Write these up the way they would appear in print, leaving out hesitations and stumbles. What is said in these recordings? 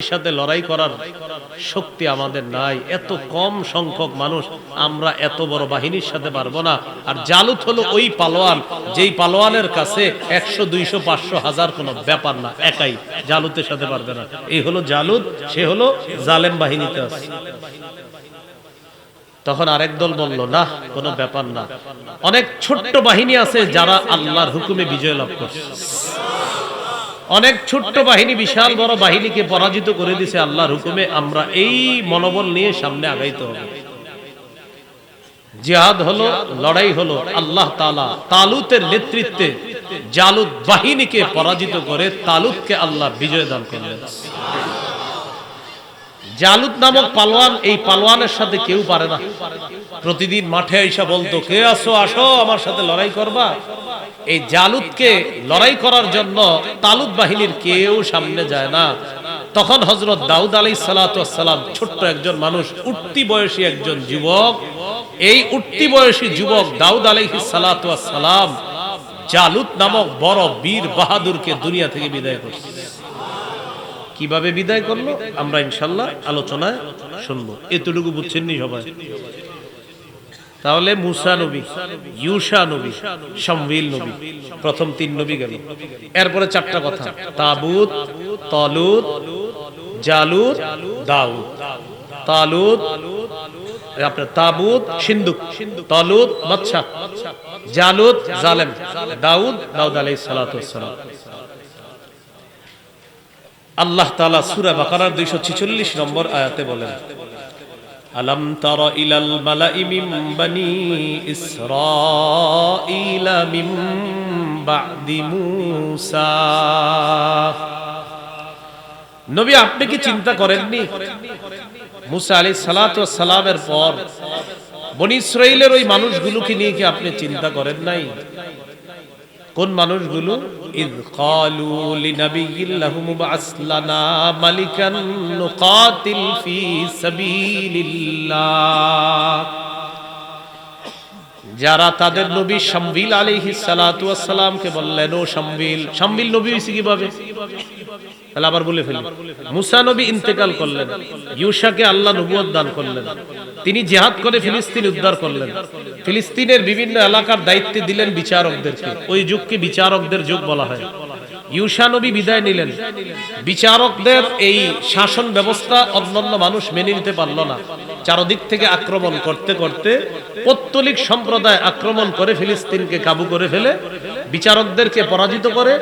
সাথে লড়াই করার শক্তি আমাদের নাই, এত কম সংখ্যক মানুষ, আমরা এত বড় বাহিনীর সাথে পারবো না। আর জালুত হলো ওই পালোয়ান, যেই পালোয়ানের কাছে 100, 200, 500, 1000 কোনো ব্যাপার না, একাই জালুতের সাথে পারবে না। এই হলো জালুত, সে হলো জালেম বাহিনীতে আছে। তখন আরেক দল বলল, না কোনো ব্যাপার না, অনেক ছোট্ট বাহিনী আছে যারা আল্লাহর হুকুমে বিজয় লাভ করছে। অনেক ছোট্ট বাহিনী বিশাল বড় বাহিনীকে পরাজিত করে দিছে আল্লাহর হুকুমে, আমরা এই মনোবল নিয়ে সামনে আগাইতে হবে। জিহাদ হলো, লড়াই হলো, আল্লাহ তাআলা তালুতের নেতৃত্বে জালুত বাহিনীকে পরাজিত করে তালুতকে আল্লাহ বিজয় দান করলেন। জালুত নামক পালোয়ান, এই পালোয়ানের সাথে কেউ পারে না। প্রতিদিন মাঠে আইসা বলতো, কে আসো আসো আমার সাথে লড়াই করবা। এই জালুতকে লড়াই করার জন্য তালুত বাহিনীর কেউ সামনে যায় না। তখন হযরত দাউদ আলাইহিস সালাতু ওয়াস সালাম, ছোট্ট একজন মানুষ, উঠতি বয়সী একজন যুবক, এই উঠতি বয়সী যুবক দাউদ আলাইহিস সালাতু ওয়াস সালাম জালুত নামক বড় বীর বাহাদুরকে দুনিয়া থেকে বিদায় করছে। কিভাবে বিদায় করলো আমরা ইনশাআল্লাহ আলোচনায় শুনবো। এতটুকু বুঝছেন নি সবাই? তাহলে মুসা নবী, ইউশা নবী, শামউইল নবী, প্রথম 3 নবী গেল। এরপরে 4টা কথা, তাবুত, তালুত, জালুত, দাউদ। তালুত আপনার, তাবুত সিন্ধুক, তালুত বাদশা, জালুত জালেম, দাউদ আলাইহিস সালাতু ওয়াস সালাম। আল্লাহ তাআলা সূরা বাকারার 246 নম্বর আয়াতে বলেন, আলাম তারা ইলাল মালাই মিন বানি ইসরাঈলা মিন বা'দি মূসা। নবী, আপনি কি চিন্তা করেননি মুসা আলাইহিস সালাতু ওয়াস সালামের পর বনি ইসরাঈলের ওই মানুষগুলোকে নিয়ে কি আপনি চিন্তা করেন নাই? কোন মানুষগুলো? ইয ক্বালু লিনাবিয়্যিন লাহুম মুবআস লানা মালিকান নুকাতিল ফি সাবিলিল্লাহ। যারা তাদের নবী শামউইল আলাইহিস সালাতু ওয়াস সালামকে বললেন, ও শামউইল। শামউইল নবী হইছে কিভাবে? তাহলে আবার বলে ফেলি, মুসা নবী ইন্তেকাল করলেন, ইউশাকে আল্লাহ নবুয়ত দান করলেন, তিনি জিহাদ করে ফিলিস্তিন উদ্ধার করলেন, ফিলিস্তিনের বিভিন্ন এলাকার দায়িত্ব দিলেন বিচারকদেরকে। ওই যুগকে বিচারকদের যুগ বলা হয়। ইউশা নবী বিদায় নিলেন, বিচারকদের এই শাসন ব্যবস্থা অন্যান্য মানুষ মেনে নিতে পারল না। চারদিক থেকে আক্রমণ করতে করতে পৌত্তলিক সম্প্রদায় আক্রমণ করে ফিলিস্তিনকে কাবু করে ফেলে বিচারকদেরকে পরাজিত করে।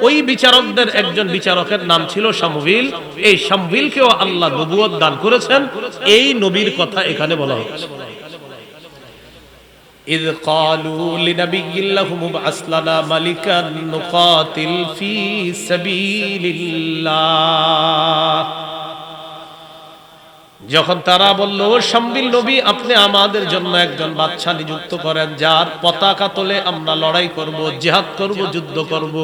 ওই বিচারকদের একজন বিচারকের নাম ছিল শামউইল। এই শামউইলকেও আল্লাহ নবুয়ত দান করেছেন। এই নবীর কথা এখানে বলা হচ্ছে। إذ قالوا لنبي لهم ابعث لنا ملكا نقاتل في سبيل الله। যখন তারা বলল, শামউইল নবী, আপনি আমাদের জন্য একজন বাদশা নিযুক্ত করেন, যার পতাকা তলে আমরা লড়াই করব, জিহাদ করব, যুদ্ধ করব।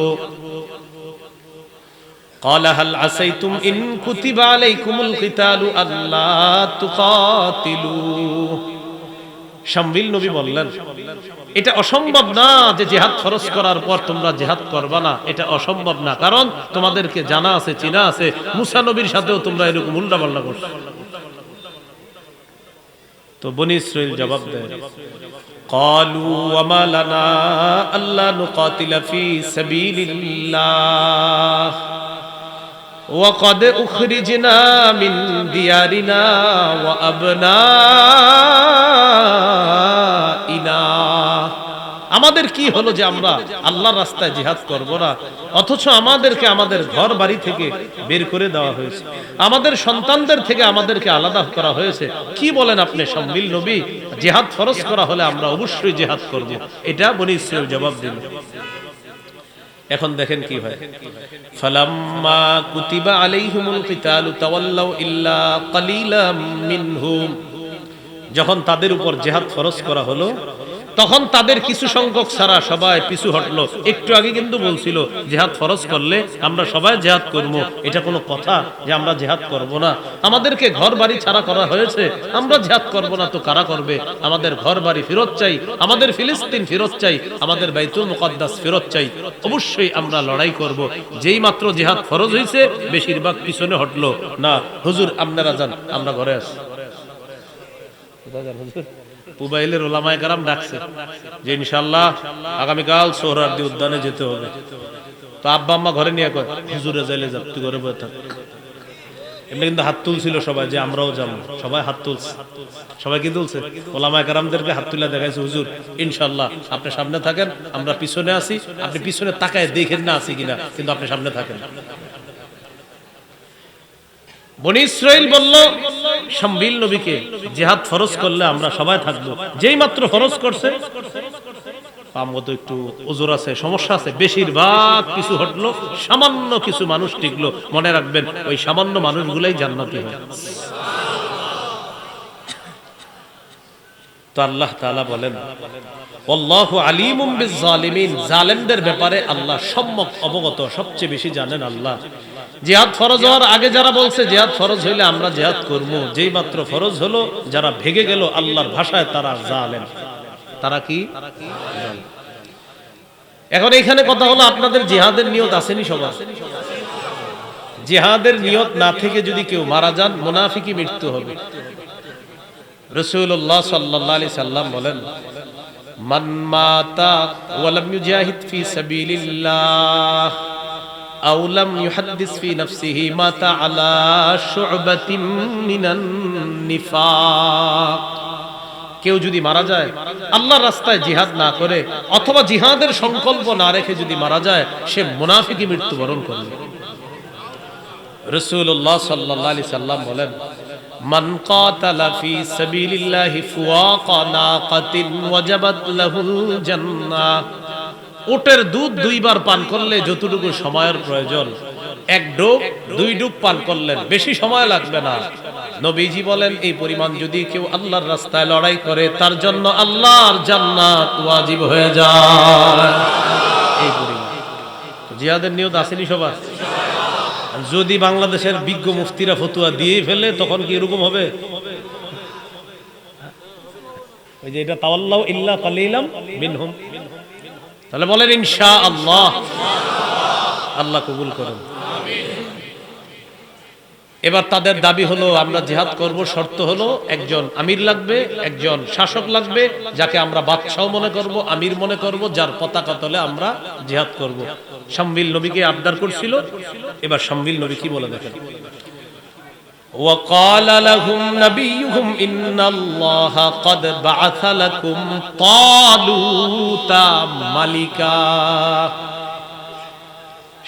قال هل عسيتم إن كتب عليكم القتال ألا تقاتلوا। শামউইল নবী বললেন, এটা অসম্ভব না যে জিহাদ ফরজ করার পর তোমরা জিহাদ করবা না, এটা অসম্ভব না, কারণ তোমাদেরকে জানা আছে, চিনা আছে, মুসা নবীর সাথেও তোমরা এরকম উল্টাপাল্টা করছো। তো বনি ইসরাঈল জবাব দেয়, ক্বালু ওয়া মা লানা আল্লা নুকাতিলা ফি সাবিলিল্লাহ ওয়া ক্বাদ উখরিজনা মিন দিয়ারিনা ওয়া আবনাইনা। আমাদের কি হলো যে আমরা আল্লাহর রাস্তায় জিহাদ করব না, অথচ আমাদেরকে আমাদের ঘর বাড়ি থেকে বের করে দেওয়া হয়েছে, আমাদের সন্তানদের থেকে আমাদেরকে আলাদা করা হয়েছে। কি বলেন আপনি শামউইল নবী? জিহাদ ফরজ করা হলে আমরা অবশ্যই জিহাদ করব। এটা বনি ইসরাঈল জবাব দিল। এখন দেখেন কি হয়, ফালাম্মা কুতিবা আলাইহিমুল কিতালু তাওয়াল্লাউ ইল্লা কালিলাম মিনহুম। যখন তাদের উপর জিহাদ ফরজ করা হলো, তখন তাদের কিছু সংখ্যক ছাড়া সবাই পিছু হটলো। একটু আগে কিন্তু বলছিল জিহাদ ফরজ করলে আমরা সবাই জিহাদ করব, এটা কোনো কথা যে আমরা জিহাদ করব না? আমাদেরকে ঘর বাড়ি ছাড়া করা হয়েছে, আমরা জিহাদ করব না তো কারা করবে? আমাদের ঘর বাড়ি ফেরত চাই, আমাদের ফিলিস্তিন ফেরত চাই, আমাদের বাইতুল মুকদ্দাস ফেরত চাই, অবশ্যই আমরা লড়াই করব। যেই মাত্র জিহাদ ফরজ হয়েছে বেশিরভাগ পিছনে হটলো, না হুজুর আপনারা যান, আমরা ঘরে আসি। পুবাইলের ওলামায়ে কেরাম ডাকছে যে ইনশাআল্লাহ আগামীকাল সোহরাওয়ার্দী উদ্যানে যেতে হবে। তো আব্বা আম্মা ঘরে নিয়ে কয় হুজুরে যাইলে যাব, তুই ঘরে বসে থাক। এমনি কিন্তু হাত তুলছিল সবাই যে আমরাও যাব, সবাই হাত তুলছে। সবাই কি তুলছে? ওলামায়ে কেরামদেরকে হাত তুলে দেখাইছে, হুজুর ইনশাআল্লাহ আপনি সামনে থাকেন, আমরা পিছনে আছি, আপনি পিছনে তাকায় দেখেন না আছি কিনা, কিন্তু আপনি সামনে থাকেন। বনি ইসরাইল বলল শামবিল নবীকে, জিহাদ ফরজ করলে আমরা সবাই থাকবো। যেই মাত্র ফরজ করছে, আমগত একটু ওজোর আছে, সমস্যা আছে, বেশিরভাগ কিছু হটলো, সামান্য কিছু মানুষ টিকলো। মনে রাখবেন ওই সামান্য মানুষগুলাই জান্নাতি হয়। তো আল্লাহ তাআলা বলেন আল্লাহু আলিমুম বিজ-জালিমিন, জালেমদের ব্যাপারে আল্লাহ সম্যক অবগত, সবচেয়ে বেশি জানেন আল্লাহ। জিহাদ ফরজ হওয়ার আগে যারা বলছে জিহাদ ফরজ হইলে আমরা জিহাদ করব, যেই মাত্র ফরজ হলো যারা ভেগে গেল আল্লাহর ভাষায় তারা জালেম। তারা কি? এখন এখানে কথা হলো আপনাদের জিহাদের নিয়ত আসেনি সবার? জিহাদের নিয়ত না থেকে যদি কেউ মারা যান মুনাফিকি মৃত্যু হবে। রাসূলুল্লাহ সাল্লাল্লাহু আলাইহি সাল্লাম বলেন মান মাতা ওয়া লাম ইউজাহিদ ফি সাবিলিল্লাহ আও লাম ইউহাদ্দিস ফি নাফসিহি মাতা আলা শু'বাতিন মিনান নিফাক। কেউ যদি মারা যায় আল্লাহর রাস্তায় জিহাদ না করে অথবা জিহাদের সংকল্প না রেখে যদি মারা যায়, সে মুনাফিকি মৃত্যুবরণ করবে। রাসূলুল্লাহ সাল্লাল্লাহু আলাইহি সাল্লাম বলেন মান কাতালা ফি সাবিলিল্লাহি ফুওয়াকা নাকাতিন ওয়াজাবাত লাহুল জান্নাহ। উটের দুধ দুইবার পান করলে যতটুকু সময়ের প্রয়োজন, এক ডুব দুই ডুব পান করলেন, বেশি সময় লাগবে না। নবীজি বলেন এই পরিমাণ যদি কেউ আল্লাহর রাস্তায় লড়াই করে তার জন্য আল্লাহর জান্নাত ওয়াজিব হয়ে যায়। এই পরিমাণ জিহাদের নিয়ত আসেনি সবার? যদি বাংলাদেশের বিজ্ঞ মুফতিরা ফতোয়া দিয়ে ফেলে তখন কি এরকম হবে? ওই যে এটা তাওয়াল্লাউ ইল্লা কালিলাম মিনহুম, তাহলে বলেন ইনশাআল্লাহ। আল্লাহ কবুল করুন। এবার তাদের দাবি হলো আমরা জিহাদ করব, শর্ত হলো একজন আমির লাগবে, একজন শাসক লাগবে, যাকে আমরা বাদশাহ মনে করব, আমির মনে করব, যার পতাকা তলে আমরা জিহাদ করব। শামবিল নবীকে আবদার করছিল। এবার শামবিল নবী কি বলে দেখেন وقال لهم نبيهم إن الله قد بعث لكم طالوت ملكا।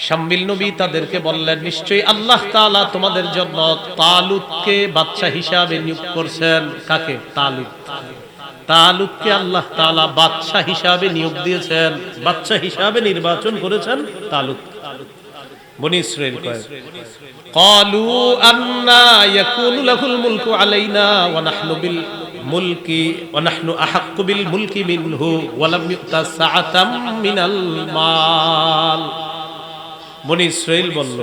শামবিল নবী তাদেরকে বললেন নিশ্চয়ই আল্লাহ তাআলা তোমাদের জন্য তালুতকে বাদশা হিসাবে নিয়োগ করেছেন। কাকে? তালুত। তালুতকে আল্লাহ তাআলা বাদশা হিসাবে নিয়োগ দিয়েছেন, বাদশা হিসাবে নির্বাচন করেছেন তালুত। বনি ইসরাইল কয় قالوا أنا يكون له الملك علينا ونحن بالملك ونحن أحق بالملك منه ولم يؤت سعة من المال। বনি ইসরাইল বলল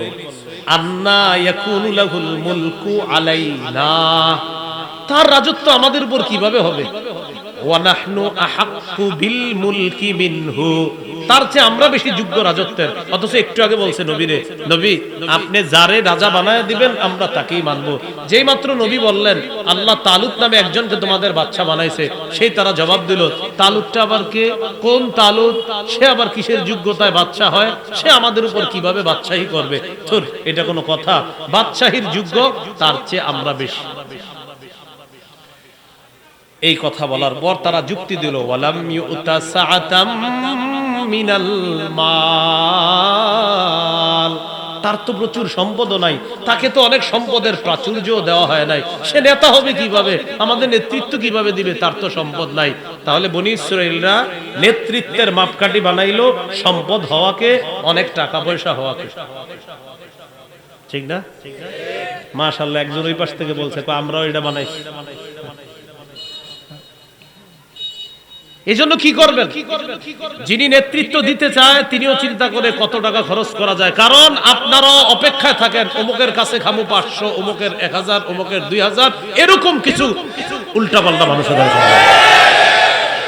আন্না ইয়াকুনু লাহুল মুলকু আলাইনা, তার রাজত্ব আমাদের উপর কিভাবে হবে? ওয়া নাহনু আহাক্কু বিল মুলকি মিনহু, তার চেয়ে আমরা বেশি যোগ্য রাজত্বের। অথচ একটু আগে বলছে নবীরে, নবী আপনি যারে রাজা বানায় দিবেন আমরা তাকেই মানবো। যেই মাত্র নবী বললেন আল্লাহ তালুত নামে একজনকে তোমাদের বাদশা বানাইছে, সেই তারা জবাব দিল তালুতটা আবার কে? কোন তালুত? সে আবার কিসের যোগ্যতায় বাদশা হয়? সে আমাদের উপর কিভাবে বাদশাহী করবে? তোর এটা কোনো কথা? বাদশাহীর যোগ্য তার চেয়ে আমরা বেশি। এই কথা বলার পর তারা যুক্তি দিল ওয়ালাম ইউতা সাআতাম মিনাল মাল, তার তো প্রচুর সম্পদ নাই, তাকে তো অনেক সম্পদের প্রাচুর্য দেওয়া হয় নাই, সে নেতা হবে কিভাবে, আমাদের নেতৃত্ব কিভাবে দিবে, তার তো সম্পদ নাই। তাহলে বনি ইসরাইলরা নেতৃত্বের মাপকাঠি বানাইলো সম্পদ হওয়াকে, অনেক টাকা পয়সা হওয়াকে। ঠিক না? মাশাআল্লাহ, একজন ওই পাশ থেকে বলছে আমরাও এটা বানাইছি। এজন্য কি করবেন? যিনি নেতৃত্ব দিতে চায় তিনিও চিন্তা করে কত টাকা খরচ করা যায়, কারণ আপনারাও অপেক্ষায় থাকেন অমুকের কাছে খামু 500, অমুকের 1000, অমুকের 2000, এরকম কিছু উল্টাপাল্টা মানুষের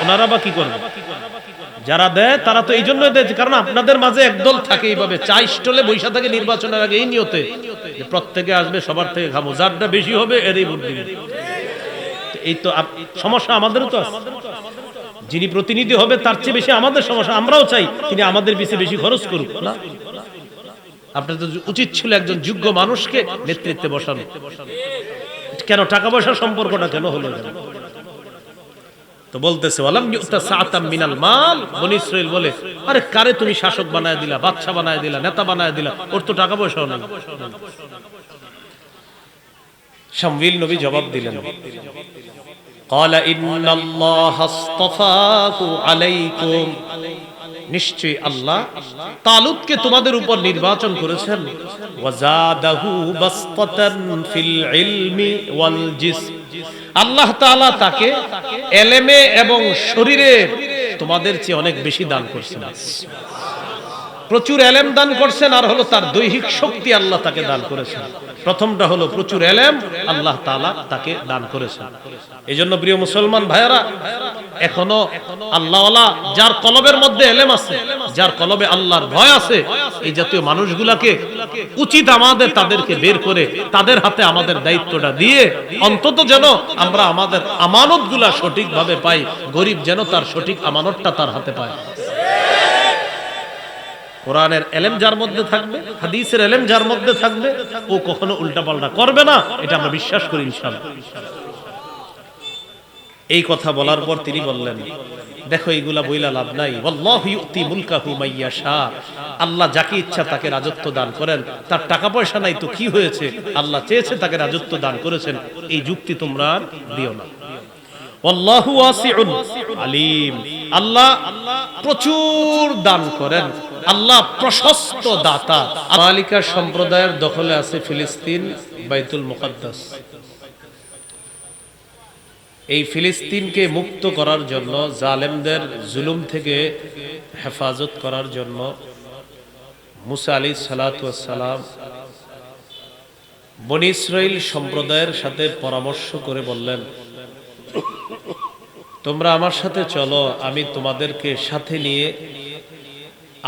ওনারা বা কি করবে? যারা দেয় তারা তো এই জন্যই দেয় কারণ আপনাদের মাঝে একদল থাকে এইভাবে চাই স্টলে বৈশা থাকে নির্বাচনের আগে এই নিয়তে যে প্রত্যেকে আসবে, সবার থেকে খাবো, যারটা বেশি হবে এরই ভোট দিবে। এই তো সমস্যা আমাদেরও তো আছে। যিনি প্রতিনিধি হবে তার চেয়ে বেশি আমাদের সমস্যা, আমরাও চাই তিনি আমাদের পিছিয়ে বেশি খরচ করুক না। আপনার তো উচিত ছিল একজন যোগ্য মানুষকে নেতৃত্বে বসানো। কেন টাকা পয়সার সম্পর্কটা কেন হলো? তো বলতেছে ওয়ালাম ইউতা সাআতাম মিনাল মাল, বনি ইসরাইল বলে আরে কারে তুমি শাসক বানায় দিলা, বাদশা বানায় দিলা, নেতা বানায় দিলা, ওর তো টাকা পয়সাও নাই। শামউইল নবী জবাব দিলেন, ক্বালা ইন্নাল্লাহা আসতাফাহু আলাইকুম, নিশ্চয়ই আল্লাহ তালুতকে তোমাদের উপর নির্বাচন করেছেন, ওয়াজাদাহু বাসতাতান ফিল ইলমি ওয়াল জিসম, আল্লাহ তাআলা তাকে এলেমে এবং শরীরে তোমাদের চেয়ে অনেক বেশি দান করছেন। প্রচুর এলেম দান করছেন, আর হলো তার দৈহিক শক্তি আল্লাহ তাকে দান করেছেন। প্রথমটা হলো প্রচুর এলেম আল্লাহ তাআলা তাকে দান করেছেন। এজন্য প্রিয় মুসলমান ভাইয়েরা, এখনো আল্লাহওয়ালা যার কলবের মধ্যে এলেম আছে, যার কলবে আল্লাহর ভয় আছে, এই জাতীয় মানুষগুলাকে উচিত আমাদের তাদেরকে বের করে তাদের হাতে আমাদের দায়িত্বটা দিয়ে অন্তত যেন আমরা আমাদের আমানতগুলা সঠিকভাবে পাই, গরিব যেন তার সঠিক আমানতটা তার হাতে পায়। কোরআনের এলেম যার মধ্যে থাকবে, হাদিসের এলেম যার মধ্যে থাকবে, ও কখনো উল্টাপাল্টা করবে না, এটা আমরা বিশ্বাস করি ইনশাআল্লাহ। এই কথা বলার পর তিনি বললেন, দেখো এইগুলা বইলা লাভ নাই, ওয়াল্লাহু ইউতি মুলকাহু মাইয়াশা, আল্লাহ যাকে ইচ্ছা তাকে রাজত্ব দান করেন। তার টাকা পয়সা নাই তো কি হয়েছে, আল্লাহ চেয়েছে তাকে রাজত্ব দান করেছেন, এই যুক্তি তোমরা দিও না। ওয়াল্লাহু ওয়াসিউন আলিম, আল্লাহ প্রচুর দান করেন, আল্লাহ প্রশস্ত দাতা। মালিকা সম্প্রদায়ের দখলে আছে ফিলিস্তিন, বাইতুল মুকাদ্দাস। এই ফিলিস্তিনকে মুক্ত করার জন্য, জালেমদের জুলুম থেকে হেফাজত করার জন্য মুসা আলাইহিস সালাতু ওয়াস সালাম বনি ইসরাইল সম্প্রদায়ের সাথে পরামর্শ করে বললেন, তোমরা আমার সাথে চলো, আমি তোমাদেরকে সাথে নিয়ে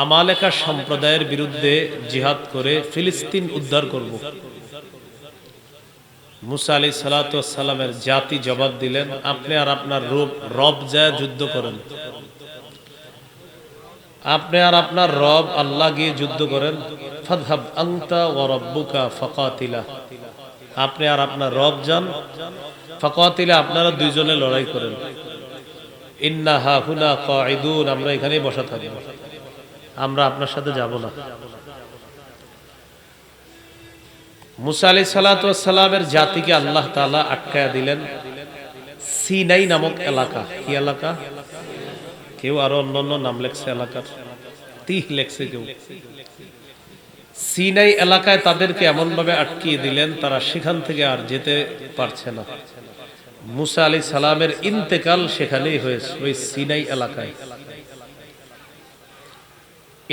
আমালেকা সম্প্রদায়ের বিরুদ্ধে জিহাদ করে ফিলিস্তিন উদ্ধার করব। মুসা আলাইহিস সালাতু ওয়াস সালামের জাতি জবাব দিলেন, আপনি আর আপনার রব যায় যুদ্ধ করেন, আপনি আর আপনার রব আল্লাহ গিয়ে যুদ্ধ করেন। ফাযহাব আনতা ওয়া রাব্বুকা ফাকাতিলা, আপনি আর আপনার রব যান, ফাকাতিলা, আপনারা দুইজনে লড়াই করেন। ইন্না হাহুনা কাঈদুন, আমরা এখানেই বসা থাকব, আমরা আপনার সাথে যাব না। মুসা আলাইহিস সালাতু ওয়াস সালামের জাতিকে আল্লাহ তাআলা আটকায়া দিলেন সিনাই নামক এলাকা। কি এলাকা? কেউ আরো অন্যান্য নাম লেখছে এলাকার, তিহ লেখছে কেউ। সিনাই এলাকায় তাদেরকে এমন ভাবে আটকিয়ে দিলেন, তারা সেখান থেকে আর যেতে পারছে না। মুসা আলাইহিস সালামের ইন্তেকাল সেখানেই হয়েছে, ওই সিনাই এলাকায়।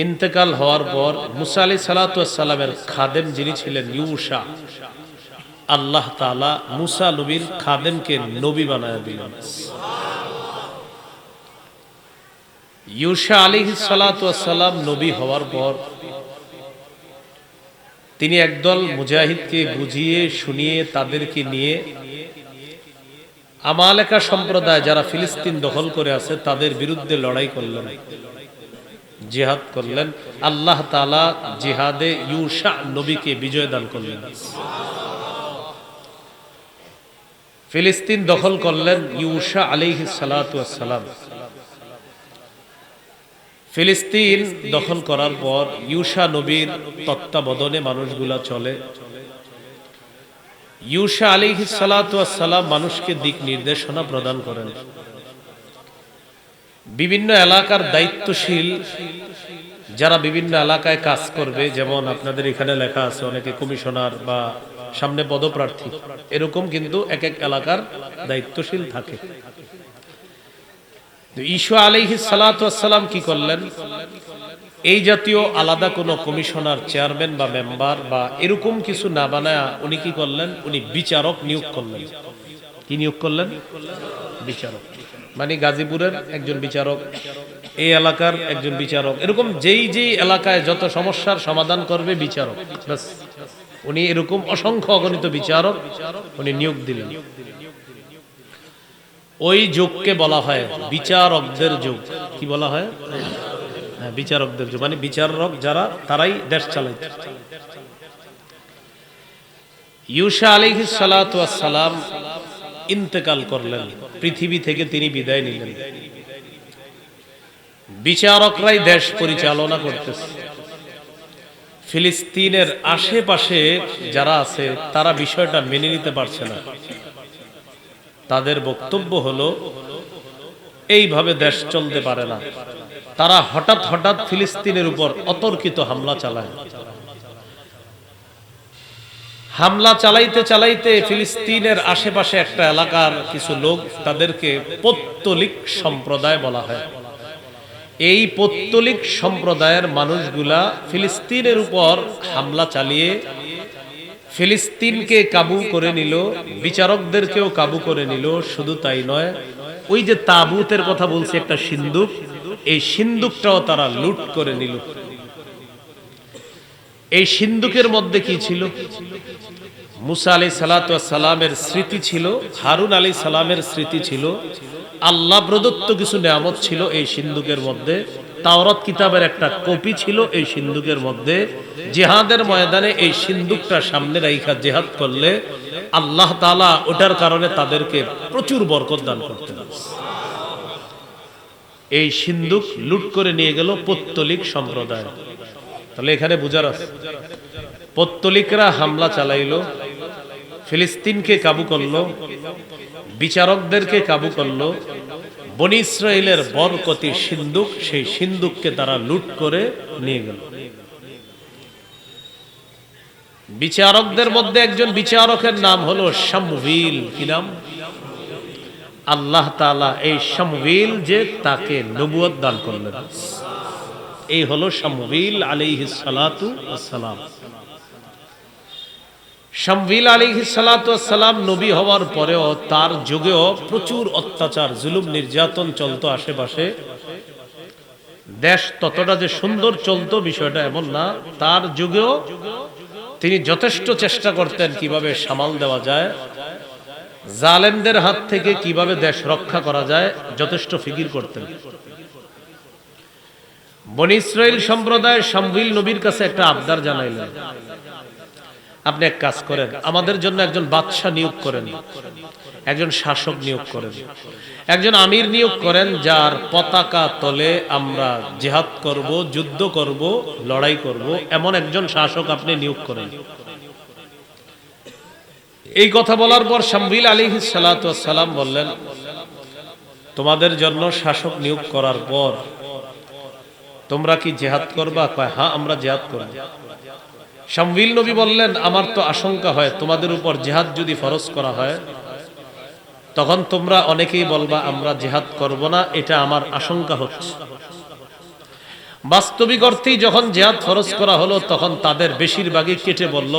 ইন্তেকাল হওয়ার পর মুসা আলাইহিস সালাতু ওয়াস সালামের খাদেম যিনি ছিলেন ইউশা, আল্লাহ তাআলা মুসা নবীর খাদেমকে নবী বানায় দিলেন। ইউশা আলাইহিস সালাতু ওয়াস সালাম নবী হওয়ার পর তিনি একদল মুজাহিদকে বুঝিয়ে শুনিয়ে তাদেরকে নিয়ে আমালেকা সম্প্রদায় যারা ফিলিস্তিন দখল করে আছে তাদের বিরুদ্ধে লড়াই করলেন, জিহাদ করলেন। আল্লাহ তাআলা জিহাদে ইউশা নবীকে বিজয় দান করলেন। ফিলিস্তিন দখল করলেন ইউশা আলাইহিস সালাতু ওয়াস সালাম। ফিলিস্তিন দখল করার পর ইউশা নবীর তত্ত্বাবধানে মানুষগুলা চলে। ইউশা আলাইহিস সালাতু ওয়াস সালাম মানুষকে দিক নির্দেশনা প্রদান করেন। বিভিন্ন এলাকার দায়িত্বশীল যারা বিভিন্ন এলাকায় কাজ করবে, যেমন আপনাদের এখানে লেখা আছে অনেকে কমিশনার বা সামনে পদপ্রার্থী, এরকম কিন্তু এক এক এলাকার দায়িত্বশীল থাকে। ঈসা আলাইহিস সালাতু ওয়াস সালাম কি করলেন? এই জাতীয় আলাদা কোনো কমিশনার, চেয়ারম্যান বা মেম্বার বা এরকম কিছু না বানায়া উনি কি করলেন? উনি বিচারক নিয়োগ করলেন। কি নিয়োগ করলেন? বিচারক। মানে গাজীপুরের একজন বিচারক, এই এলাকার একজন বিচারক, এরকম যেই যেই এলাকায় যত সমস্যার সমাধান করবে বিচারক, বাস উনি এরকম অসংখ্য অগণিত বিচারক উনি নিয়োগ দিলেন। ওই যুগকে বলা হয় বিচারকদের যুগ। কি বলা হয়? হ্যাঁ, বিচারকদের যুগ, মানে বিচারক যারা, তারাই দেশ চালাইত। ঈসা আলাইহিস সালাতু ওয়াস সালাম ইন্তেকাল করলেন, পৃথিবী থেকে তিনি বিদায় নিলেন। বিচারকরাই দেশ পরিচালনা করতেছে। ফিলিস্তিনের আশেপাশে যারা আছে তারা বিষয়টা মেনে নিতে পারছে না। তাদের বক্তব্য হলো এইভাবে দেশ চলতে পারে না। তারা হঠাৎ হঠাৎ ফিলিস্তিনের উপর অতর্কিত হামলা চালায়। হামলা চালাইতে চালাইতে ফিলিস্তিনের আশেপাশে একটা এলাকার কিছু লোক, তাদেরকে পৌত্তলিক সম্প্রদায় বলা হয়, এই পৌত্তলিক সম্প্রদায়ের মানুষগুলা ফিলিস্তিনের উপর হামলা চালিয়ে ফিলিস্তিনকে কাবু করে নিল, বিচারকদেরকেও কাবু করে নিল। শুধু তাই নয়, ওই যে তাবুতের কথা বলছে, একটা সিন্দুক, এই সিন্দুকটাও তারা লুট করে নিল। এই সিন্দুকের মধ্যে কি ছিল? মুসা আলাইহিস সালাতু ওয়াস সালামের স্মৃতি ছিল, হারুন আলাইহিস সালামের স্মৃতি ছিল, আল্লাহ প্রদত্ত কিছু নিয়ামত ছিল এই সিন্দুকের মধ্যে। তাওরাত কিতাবের একটা কপি ছিল এই সিন্দুকের মধ্যে। জিহাদের ময়দানে এই সিন্দুকটা সামনে রাইখা জিহাদ করলে আল্লাহ তাআলা ওটার কারণে তাদেরকে প্রচুর বরকত দান করতেন। এই সিন্দুক লুট করে নিয়ে গেল পৌত্তলিক সম্প্রদায়। তাহলে এখানে বুঝার আছে, পৌত্তলিকরা হামলা চালাইলো, ফিলিস্তিনকে কাবু করলো, বিচারকদেরকে কাবু করলো। বনী ইসরাইলের বরকতি সিন্দুক, সেই সিন্দুককে তারা লুট করে নিয়ে গেল। বিচারকদের মধ্যে একজন বিচারকের নাম হলো শামউইল। কি নাম? আল্লাহ তাআলা এই শামউইল যে তাকে নবুয়ত দান করলেন, এই হলো শামউইল আলাইহিস সালাতু ওয়াস সালাম। শামউইল আলাইহিস সালাতু ওয়াস সালাম নবী হওয়ার পরেও তার যুগেও প্রচুর অত্যাচার, জুলুম, নির্যাতন চলতো আশেপাশে। দেশ ততটা যে সুন্দর চলতো বিষয়টা এমন না। তার যুগেও তিনি যথেষ্ট চেষ্টা করতেন কিভাবে সামাল দেওয়া যায়, জালেমদের হাত থেকে কিভাবে দেশ রক্ষা করা যায়, যথেষ্ট ফিকির করতেন। বনী ইসরাইল সম্প্রদায় শামউইল নবীর কাছে একটা আবদার জানাইলেন, আপনি এক কাজ করেন, আমাদের জন্য একজন বাদশা নিয়োগ করেন, একজন শাসক নিয়োগ করেন, একজন আমির নিয়োগ করেন, যার পতাকা তলে আমরা জিহাদ করব, যুদ্ধ করব, লড়াই করব, এমন একজন শাসক আপনি নিয়োগ করেন। এই কথা বলার পর শামউইল আলাইহিস সালাতু ওয়াস সালাম বললেন, তোমাদের জন্য শাসক নিয়োগ করার পর তোমরা কি জিহাদ করবা? কয় হ্যাঁ, আমরা জিহাদ করব। শামউইল নবী বললেন, আমার তো আশঙ্কা হয় তোমাদের উপর জিহাদ যদি ফরজ করা হয়, তখন তোমরা অনেকেই বলবা আমরা জিহাদ করব না, এটা আমার আশঙ্কা হচ্ছে। বাস্তবিক অর্থেই যখন জিহাদ ফরজ করা হলো, তখন তাদের বেশিরভাগই কেটে বলল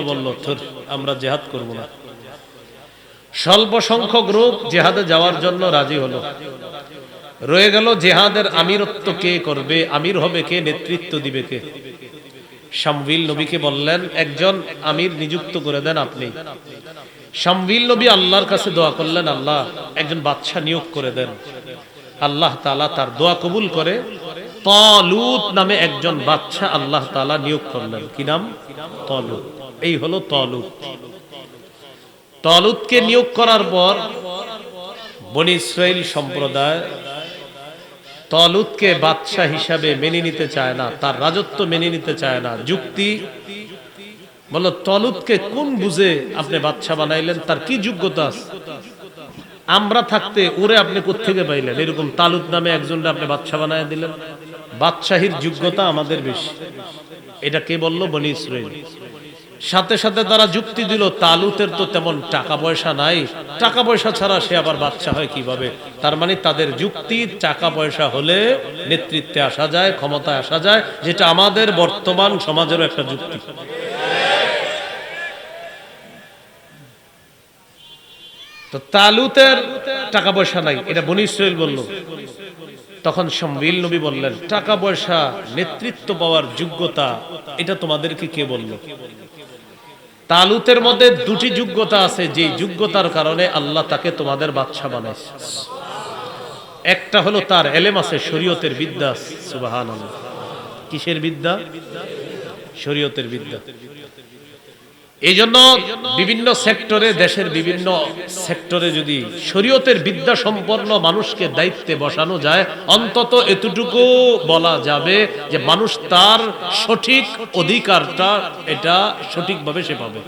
আমরা জিহাদ করব না। স্বল্প সংখ্যক লোক জিহাদে যাওয়ার জন্য রাজি হলো। রয়ে গেল জিহাদের আমিরত্ব কে করবে, আমির হবে কে, নেতৃত্ব দিবে কে? শামউইল নবীকে বললেন, একজন আমির নিযুক্ত করে দেন আপনি। শামউইল নবী আল্লাহর কাছে দোয়া করলেন, আল্লাহ একজন বাদশা নিয়োগ করে দেন। আল্লাহ তাআলা তার দোয়া কবুল করে তালুত নামে একজন বাদশা আল্লাহ তাআলা নিয়োগ করলেন। কি নাম? তালুত। এই হলো তালুত। তালুতকে নিয়োগ করার পর বনী ইসরাইল সম্প্রদায় তালুতকে বাদশা হিসাবে মেনে নিতে চায় না, তার রাজত্ব মেনে নিতে চায় না। যুক্তি বলো, তালুতকে কোন বুঝে আপনি বাদশা বানাইলেন? তার কি যোগ্যতা আছে? আমরা থাকতে ওরে আপনি কোত্থেকে পাইলেন? এরকম তালুত নামে একজনকে আপনি বাদশা বানায় দিলেন। বাদশাহীর যোগ্যতা আমাদের বেশি। এটা কে বলল? বনী ইসরাইল। সাথে সাথে তারা যুক্তি দিল, তালুতের তো তেমন টাকা পয়সা নাই, টাকা পয়সা ছাড়া সে আবার বাদশা হয় কিভাবে? তার মানে তাদের যুক্তি, টাকা পয়সা হলে নেতৃত্বে আসা যায়, ক্ষমতায় আসা যায়, যেটা আমাদের বর্তমান সমাজেরও একটা যুক্তি। তো তালুতের টাকা পয়সা নাই, এটা বনী ইসরাইল বলল। তখন শামউইল নবী বললেন, টাকা পয়সা, নেতৃত্ব পাওয়ার যোগ্যতা, এটা তোমাদেরকে কে বলল? তালুতের মধ্যে দুটি যোগ্যতা আছে, যে যোগ্যতার কারণে আল্লাহ তাকে তোমাদের বাদশা বানাইছে। একটা হলো তার এলেম আছে, শরীয়তের বিদ্যা। সুবহানাল্লাহ। কিসের বিদ্যা? শরীয়তের বিদ্যা। এই জন্য বিভিন্ন সেক্টরে, দেশের বিভিন্ন সেক্টরে যদি শরীয়তের বিদ্যা সম্পন্ন মানুষকে দায়িত্বে বসানো যায়, অন্তত এতটুকু বলা যাবে যে মানুষ তার সঠিক অধিকারটা এটা সঠিকভাবে সে পাবে।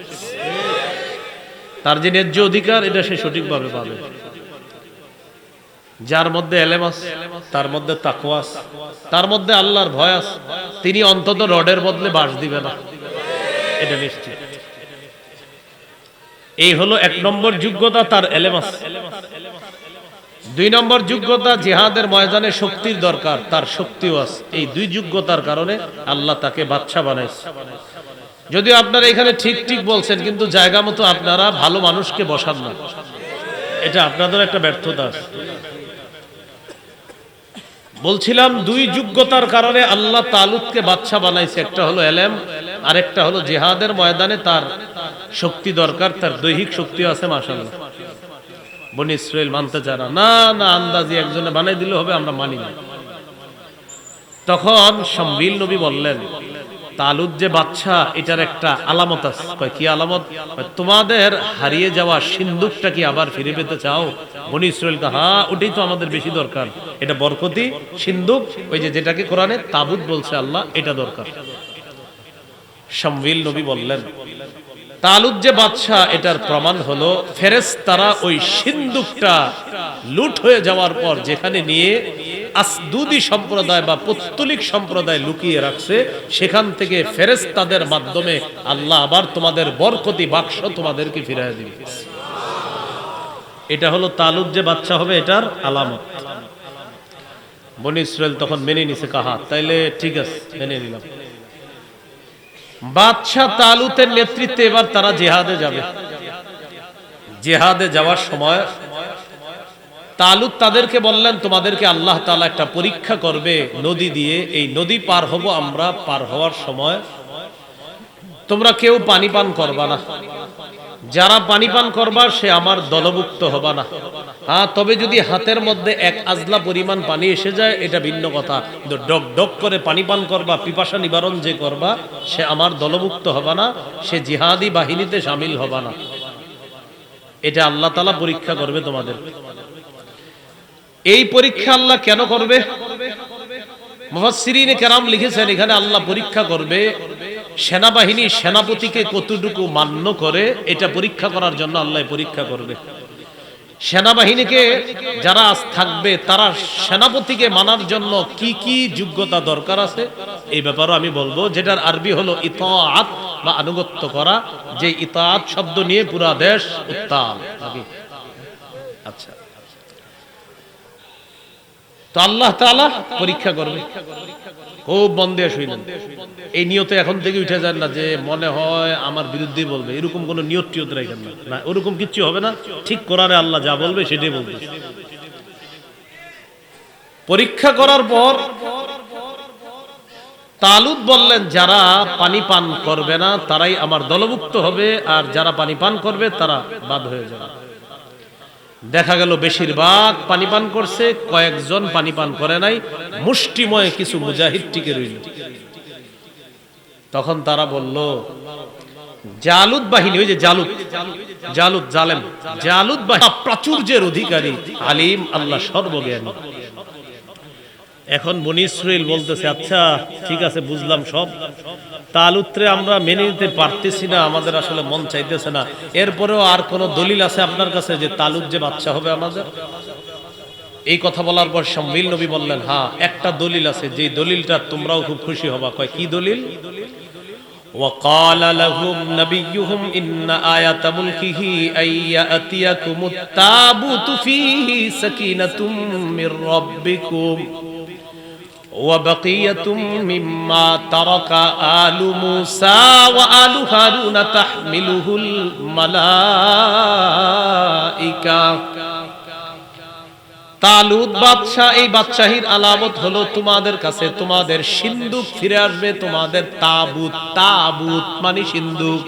তার যে ন্যায্য অধিকার এটা সে সঠিকভাবে পাবে। যার মধ্যে এলেম আছে, তার মধ্যে তাকওয়া আছে, তার মধ্যে আল্লাহর ভয় আছে, তিনি অন্তত রডের বদলে বাঁশ দিবে না, এটা নিশ্চিত। এই হলো এক নম্বর যোগ্যতা, তার এলেম আছে। দুই নম্বর যোগ্যতা, জিহাদের ময়দানে শক্তির দরকার, তার শক্তিও আছে। এই দুই যোগ্যতার কারণে আল্লাহ তাকে বাদশা বানাইছে। যদিও আপনারা এখানে ঠিক ঠিক বলছেন, কিন্তু জায়গা মতো আপনারা ভালো মানুষকে বসান না, এটা আপনাদের একটা ব্যর্থতা আছে। বলছিলাম দুই যোগ্যতার কারণে আল্লাহ তালুতকে বাদশা বানাইছে। একটা হলো এলেম, আর একটা হলো জিহাদের ময়দানে তার শক্তি দরকার, তার দৈহিক শক্তি আছে। মাশাআল্লাহ। বনী ইসরাইল মানতে চায় না, না আন্দাজি একজনে বানাই দিলে হবে, আমরা মানি না। তখন শামউইল নবী বললেন, তালুত যে বাদশা, এটার একটা আলামত আছে। কয় কি আলামত? তোমাদের হারিয়ে যাওয়া সিন্দুকটা কি আবার ফিরে পেতে চাও? বনী ইসরাইল কা, হ্যাঁ ওটাই তো আমাদের বেশি দরকার, এটা বরকতি সিন্দুক, ওই যে যেটাকে কোরআনে তাবুত বলছে আল্লাহ, এটা দরকার। শামউইল নবী বললেন, তালুত যে বাদশা, এটার প্রমাণ হলো ফেরেশতারা ওই সিন্দুকটা লুট হয়ে যাওয়ার পর যেখানে নিয়ে আসদুদি সম্প্রদায় বা পৌত্তলিক সম্প্রদায় লুকিয়ে রাখছে, সেখান থেকে ফেরেশতাদের মাধ্যমে আল্লাহ আবার তোমাদের বরকতি বাক্স তোমাদেরকে ফিরিয়ে দিবে। এটা হলো তালুত যে বাদশা হবে, এটার আলামত। বনী ইসরাইল তখন মেনে নিছে, কাহা তাইলে ঠিক আছে, মেনে নিলাম। বাদশা তালুতের নেতৃত্বে এবার তারা জিহাদে যাবে। জিহাদে যাওয়ার সময় তালুত তাদেরকে বললেন, তোমাদেরকে আল্লাহ তাআলা একটা পরীক্ষা করবে নদী দিয়ে, এই নদী পার হব আমরা, পার হওয়ার সময় তোমরা কেউ পানি পান করবা না, যারা পানি পান করবা সে আমার দলভুক্ত হবা না। হ্যাঁ, তবে যদি হাতের মধ্যে এক আজলা পরিমাণ পানি এসে যায় এটা ভিন্ন কথা, কিন্তু ডক ডক করে পানি পান করবা, পিপাসা নিবারণ যে করবা সে আমার দলভুক্ত হবা না, সে জিহাদি বাহিনীতে শামিল হবা না। এটা আল্লাহ তাআলা পরীক্ষা করবে তোমাদের। এই পরীক্ষা আল্লাহ কেন করবে? মুফাসসিরিনে কেরাম লিখেছেন, এখানে আল্লাহ পরীক্ষা করবে সেনাবাহিনী সেনাপতিকে কতটুকু মান্য করে, এটা পরীক্ষা করার জন্য আল্লাহ পরীক্ষা করবে। সেনাবাহিনীকে যারা থাকবে তারা সেনাপতিকে মানার জন্য কি কি যোগ্যতা দরকার আছে এই ব্যাপারে আমি বলবো, যেটার আরবি হলো ইতাআত বা আনুগত্য করা, যে ইতাআত শব্দ নিয়ে পুরা দেশ উত্তাল। আচ্ছা, তো আল্লাহ তাআলা পরীক্ষা করবে। খুব মন দিয়ে শুনলেন, এই নিয়তে এখন থেকে উঠে যান না যে মনে হয় আমার বিরুদ্ধে বলবে, এরকম কোন নিয়ত টিয়ত রাখেন না, না ওরকম কিচ্ছু হবে না। ঠিক কোরআনে আল্লাহ যা বলবে সেটাই বলবে। পরীক্ষা করার পর তালুত বললেন, যারা পানি পান করবে না তারাই আমার দলভুক্ত হবে, আর যারা পানি পান করবে তারা বাদ হয়ে যাবে। দেখা গেল বেশিরভাগ পানি পান করছে, কয়েকজন পানি পান করে নাই, মুষ্টিময় কিছু মুজাহিদ টিকে রইল। তখন তারা বলল, জালুত বাহিনী, ওই যে জালুত জালেম, জালুত বাহিনী প্রাচুর্যের অধিকারী, আলিম, আল্লাহ সর্বজ্ঞানী। এখন বনী ইসরাইল বলতেছে, আচ্ছা ঠিক আছে বুঝলাম সব, তালুতরে আমরা মেনে নিতে পারতেছি না, আমাদের আসলে মন চাইতেছে না, এরপরেও আর কোন দলিল আছে আপনার কাছে যে তালুত যে বাদশা হবে আমাদের? এই কথা বলার পর শামউইল নবী বললেন, হ্যাঁ একটা দলিল আছে, যে দলিলটা তোমরাও খুব খুশি হবা। কয় কি দলিল? وقال لهم نبيهم إن آية ملكه أن يأتيكم التابوت فيه سكينة من ربكم وبقية مما ترك آل موسى وآل هارون تحمله الملائكة তালুত বাদশা, এই বাদশাহীর আলামত হলো তোমাদের কাছে তোমাদের সিন্দুক ফিরে আসবে, তোমাদের তাবুত, তাবুত মানে সিন্দুক,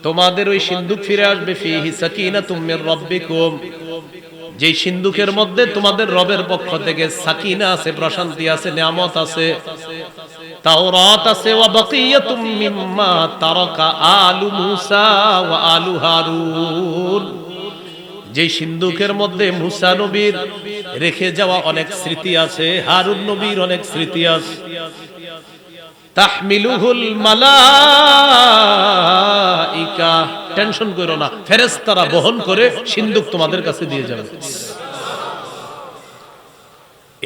তোমাদের ওই সিন্দুক ফিরে আসবে। ফিহি সাকিনাতুম মির রাব্বিকুম, যেই সিন্দুকের মধ্যে তোমাদের রবের পক্ষ থেকে সাকিনা আছে, প্রশান্তি আছে, নিয়ামত আছে, তাওরাত আছে। ওয়া বাকিয়াতুম মিম্মা তারাকা আলু মুসা ওয়া আলু হারুন, যেই সিন্ধুকের মধ্যে মুসা নবীর রেখে যাওয়া অনেক স্মৃতি আছে, হারুন নবীর অনেক স্মৃতি আছে। তাহমিলুহুল মালাইকা, টেনশন করো না, ফেরেশতারা বহন করে সিন্ধুক তোমাদের কাছে দিয়ে যাবে।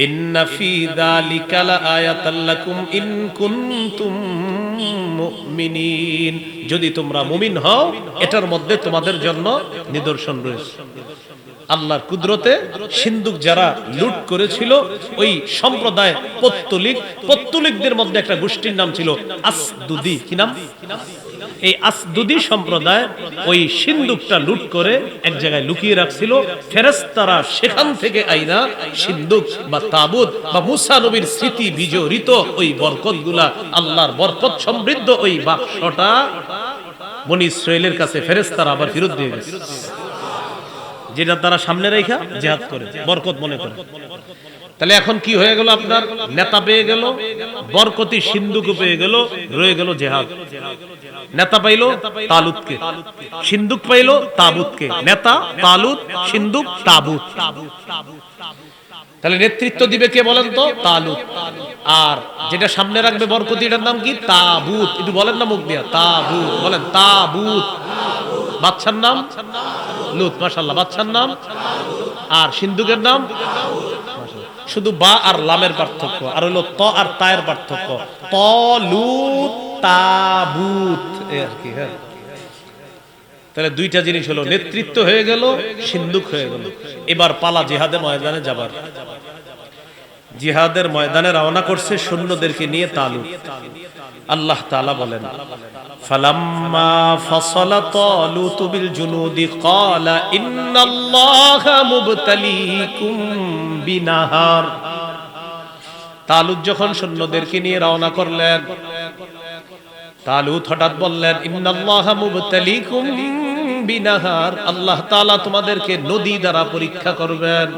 ইন্না ফি যালিকা লাআয়াতাল লাকুম ইন কুনতুম মুমিনিন, যদি তোমরা মুমিন হও এটার মধ্যে তোমাদের জন্য নিদর্শন রয়েছে। আল্লাহর কুদরতে সিন্ধুক যারা লুট করেছিল ওই সম্প্রদায় পত্তলিকদের মধ্যে একটা গোষ্ঠীর নাম ছিল আসদুদি। কি নাম? এই আসদুদি সম্প্রদায় ওই সিন্ধুকটা লুট করে এক জায়গায় লুকিয়ে রাখছিল। ফেরেশতারা সেখান থেকে আইনা সিন্ধুক বা তাবুত বা মুসা নবীর স্মৃতি বিজড়িত ওই বরকতগুলা, আল্লাহর বরকত সমৃদ্ধ ওই বাক্সটা বনি ইসরাইলের কাছে ফেরেশতারা আবার ফেরত দিয়ে গেছে, যেটা তারা সামনে রেখা জিহাদ করে বরকত মনে করে। তাহলে এখন কি হয়ে গেল? আপনার নেতা পেয়ে গেল, বরকতি সিন্ধুক পেয়ে গেল, রয়ে গেল জিহাদ। নেতা পাইলো তালুতকে, সিন্ধুক পাইলো তাবুতকে। নেতা তালুত, সিন্ধুক তাবুত। তাহলে নেতৃত্ব দিবে কে বলেন তো? তালুত। আর যেটা সামনে রাখবে বরকতি, এটার নাম কি? তাবুত। একটু বলেন না মুখ দিয়া, তাবুত বলেন, তাবুত। বাদশার নাম লুত, মাশাআল্লাহ। বাদশার নাম আর সিন্ধুকের নাম, শুধু বা আর লামের পার্থক্য, আর হলো ত আর তায়ের পার্থক্য। তলুত তাবুত আর কি। হ্যাঁ, তাহলে দুইটা জিনিস হলো, নেতৃত্ব হয়ে গেল, সিন্ধুক হয়ে গেল। এবার পালা জিহাদের ময়দানে যাবার। জিহাদের ময়দানে রওনা করছে সৈন্যদেরকে নিয়ে তালুত। আল্লাহ তাআলা বলেন, ফালাম্মা ফাসালা তালুতু বিল জুনুদি ক্বালা ইন্নাল্লাহা মুবতালিকুম বিনাহার। তালুত যখন সৈন্যদেরকে নিয়ে রওনা করলেন, তালুত হঠাৎ বললেন, ইন্নাল্লাহা মুবতালিকুম বিনাহার, আল্লাহ তাআলা তোমাদেরকে নদী দ্বারা পরীক্ষা করবেন।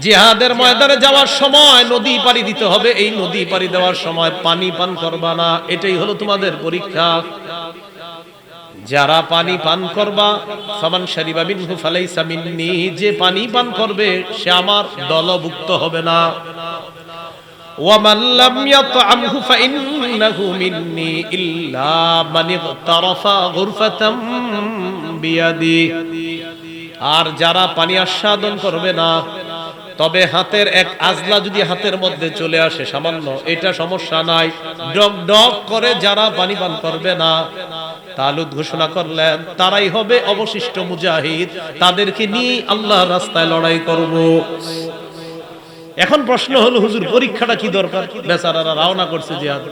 জিহাদের ময়দানে যাওয়ার সময় নদী পাড়ি দিতে হবে, এই নদী পাড়ি দেওয়ার সময় পানি পান করবা না, এটাই হলো তোমাদের পরীক্ষা। যারা পানি পান করবা, ফামান শারিবা মিনহু ফালাইসা মিন্নি, যে পানি পান করবে সে আমার দলভুক্ত হবে না। ওয়ামান লাম ইয়াতআমহু ফাইন্নাহু মিন্নি ইল্লা মান ইগতারাফা গুরফাতাম বিয়াদি। আর যারা পানি আস্বাদন করবে না, তবে হাতের এক আজলা যদি হাতের মধ্যে চলে আসে সামান্য, এটা সমস্যা নাই। ডক ডক করে যারা পানি পান করবে না, তালুত ঘোষণা করলেন তারাই হবে অবশিষ্ট মুজাহিদ, তাদেরকে নিয়ে আল্লাহর রাস্তায় লড়াই করব। এখন প্রশ্ন হলো, হুজুর পরীক্ষাটা কি দরকার? বেচারারা রওনা করছে জিহাদ।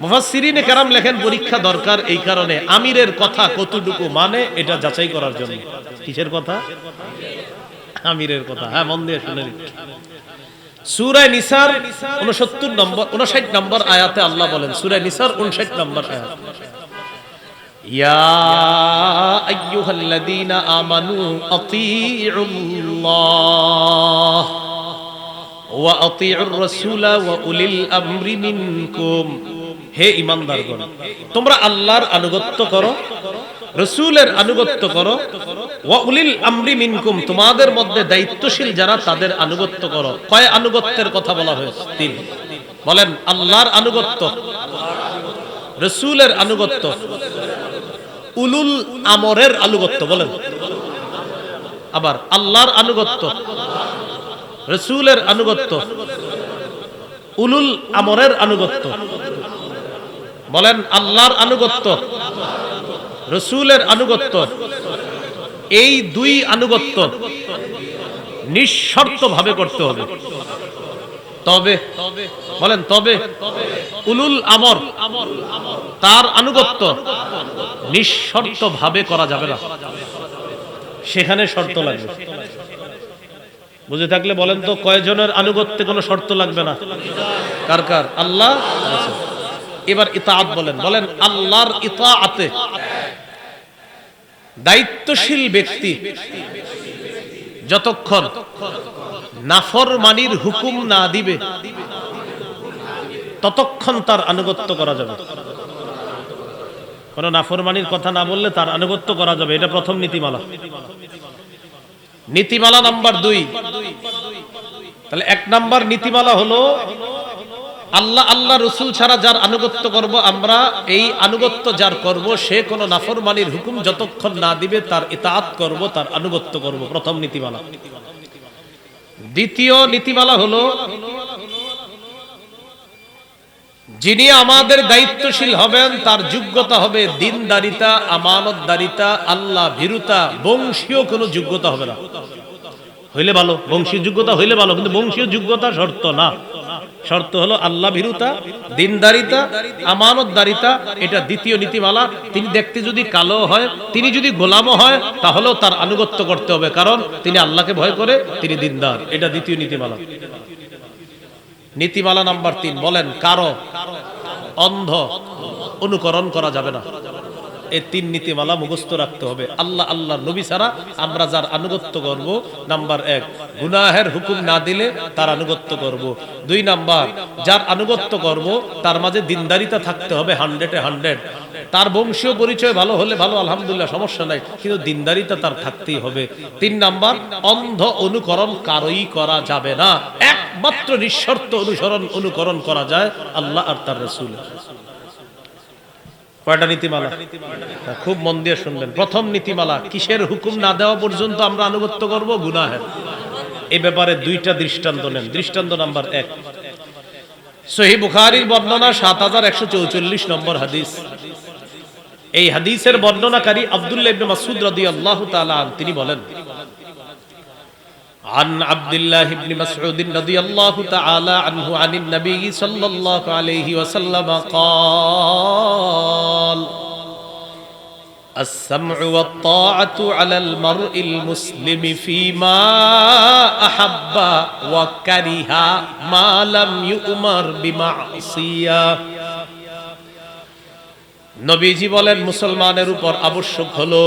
মুফাসসিরিনে কেরাম লেখেন পরীক্ষা দরকার এই কারণে, আমিরের কথা কতটুকু মানে এটা যাচাই করার জন্য। কিসের কথা? আমিরের কথা। হ্যাঁ, মন দিয়ে শুনে নিন। সূরা নিসার 59 নম্বর আয়াতে আল্লাহ বলেন, সূরা নিসার 59 নম্বর আয়াত, ইয়া আইয়ুহাল্লাযীনা আমানু আতিউল্লাহ ওয়া আতিউর রাসূলা ওয়া উলিল আমরি মিনকুম। হে ঈমানদারগণ, তোমরা আল্লাহর আনুগত্য করো, রাসূলের আনুগত্য করো, ওয়া উলিল আমরি মিনকুম, তোমাদের মধ্যে দায়িত্বশীল যারা তাদের আনুগত্য করো। কয় আনুগত্যের কথা বলা হয়েছে? 3। বলেন, আল্লাহর আনুগত্য, রাসূলের আনুগত্য, উলুল আমরের আনুগত্য। বলেন আবার, আল্লাহর আনুগত্য, রাসূলের আনুগত্য, উলুল আমরের আনুগত্য। বলেন আল্লাহর আনুগত্য, রাসূলের আনুগত্য, এই দুই আনুগত্য নিঃশর্ত ভাবে করতে হবে। তবে বলেন তবে উলুল আমর তার আনুগত্য নিঃশর্ত ভাবে করা যাবে না, সেখানে শর্ত লাগবে। বুঝে থাকলে বলেন তো কয়জনের আনুগত্যে কোনো শর্ত লাগবে না? কার কার? আল্লাহ। এবার ইতাআত বলেন, বলেন আল্লাহর ইতাআতে দায়িত্বশীল ব্যক্তি যতক্ষণ নাফরমানির হুকুম না দিবে ততক্ষণ তার আনুগত্য করা যাবে। কোন নাফরমানির কথা না বললে তার আনুগত্য করা যাবে, এটা প্রথম নীতিমালা। নীতিমালা নাম্বার 2, তাহলে 1 নাম্বার নীতিমালা হলো আল্লাহ আল্লাহ রাসূল ছাড়া যার আনুগত্য করব আমরা, এই আনুগত্য যার করব সে কোন নাফরমানির হুকুম যতক্ষণ না দিবে তার ইতাআত করব, তার আনুগত্য করব, প্রথম নীতিমালা। দ্বিতীয় নীতিমালা হলো যিনি আমাদের দায়িত্বশীল হবেন তার যোগ্যতা হবে দিনদারিতা, আমানতদারিতা, আল্লাহ ভীরুতা, বংশীয় কোনো যোগ্যতা হবে না। হইলে ভালো, বংশীয় যোগ্যতা হইলে ভালো, কিন্তু বংশীয় যোগ্যতা শর্ত না। শর্ত হলো আল্লাহ ভীরুতা, দিনদারিতা, আমানতদারিতা, এটা দ্বিতীয় নীতিমালা। তিনি দেখতে যদি কালো হয়, তিনি যদি গোলামও হয়, তাহলেও তার আনুগত্য করতে হবে, কারণ তিনি আল্লাহকে ভয় করে, তিনি দিনদার। এটা দ্বিতীয় নীতিমালা। নীতিমালা নাম্বার 3, বলেন কারো অন্ধ অনুকরণ করা যাবে না। এই 3 নীতিমালা মুখস্থ রাখতে হবে। আল্লাহ আল্লাহর নবী ছাড়া আমরা যার আনুগত্য করব, নাম্বার 1 গুনাহের হুকুম না দিলে তার আনুগত্য করব। 2 নাম্বার যার আনুগত্য করব তার মাঝে দিনদারিতা থাকতে হবে 100-এ 100। তার বংশীয় পরিচয় ভালো হলে ভালো, আলহামদুলিল্লাহ, সমস্যা নাই, কিন্তু দিনদারিতা তার থাকতেই হবে। 3 নাম্বার অন্ধ অনুকরণ কারোই করা যাবে না, একমাত্র নিঃশর্ত অনুকরণ করা যায় আল্লাহ আর তার রাসূল। কয়টা নীতিমালা? খুব মন দিয়ে শুনবেন। প্রথম নীতিমালা, কিসের হুকুম না দেওয়া পর্যন্ত আমরা আনুগত্য করব? গুনাহের। এই ব্যাপারে 2টা দৃষ্টান্ত নেন। দৃষ্টান্ত নাম্বার 1, সহিহ বুখারীর বর্ণনা 7144 নম্বর হাদিস। এই হাদিসের বর্ণনাকারী আব্দুল্লাহ ইবনে মাসউদ রাদিয়াল্লাহু তাআলা আন, তিনি বলেন عن عبد الله بن مسعود رضي الله تعالى عنه عن النبي صلى الله عليه وسلم قال السمع والطاعة على المرء المسلم فيما أحب وكره ما لم يؤمر بمعصية। নবীজি বলেন মুসলমানের উপর আবশ্যক হলো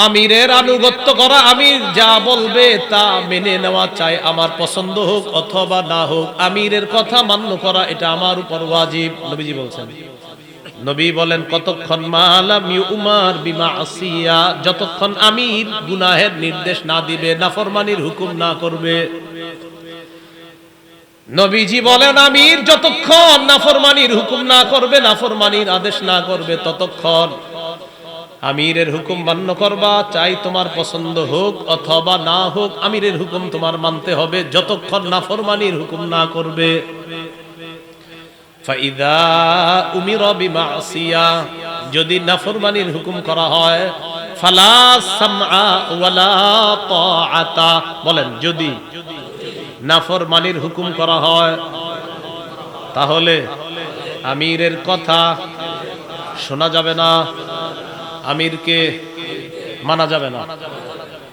আমিরের আনুগত্য করা, আমির যা বলবে তা মেনে নেওয়া, চাই আমার পছন্দ হোক অথবা না হোক, আমিরের কথা মান্য করা এটা আমার উপর ওয়াজিব। নবীজি বলছেন, নবী বলেন কতক্ষণ মালাম ইউমার বিমাসিয়া, যতক্ষণ আমির গুনাহের নির্দেশ না দিবে, নাফরমানির হুকুম না করবে। নবীজি বলেন আমির যতক্ষণ নাফরমানির হুকুম না করবে, নাফরমানির আদেশ না করবে, ততক্ষণ আমিরের হুকুম মান্য করবা, চাই তোমার পছন্দ হোক অথবা না হোক, আমিরের হুকুম তোমার মানতে হবে যতক্ষণ নাফরমানির হুকুম না করবে। ফাইদা উমিরা বিমাসিয়া, যদি নাফরমানির হুকুম করা হয়, ফালা সামআ ওয়ালা তাআতা, বলেন যদি নাফরমানির হুকুম করা হয় তাহলে আমিরের কথা শোনা যাবে না, আমিরকে মানা যাবে না।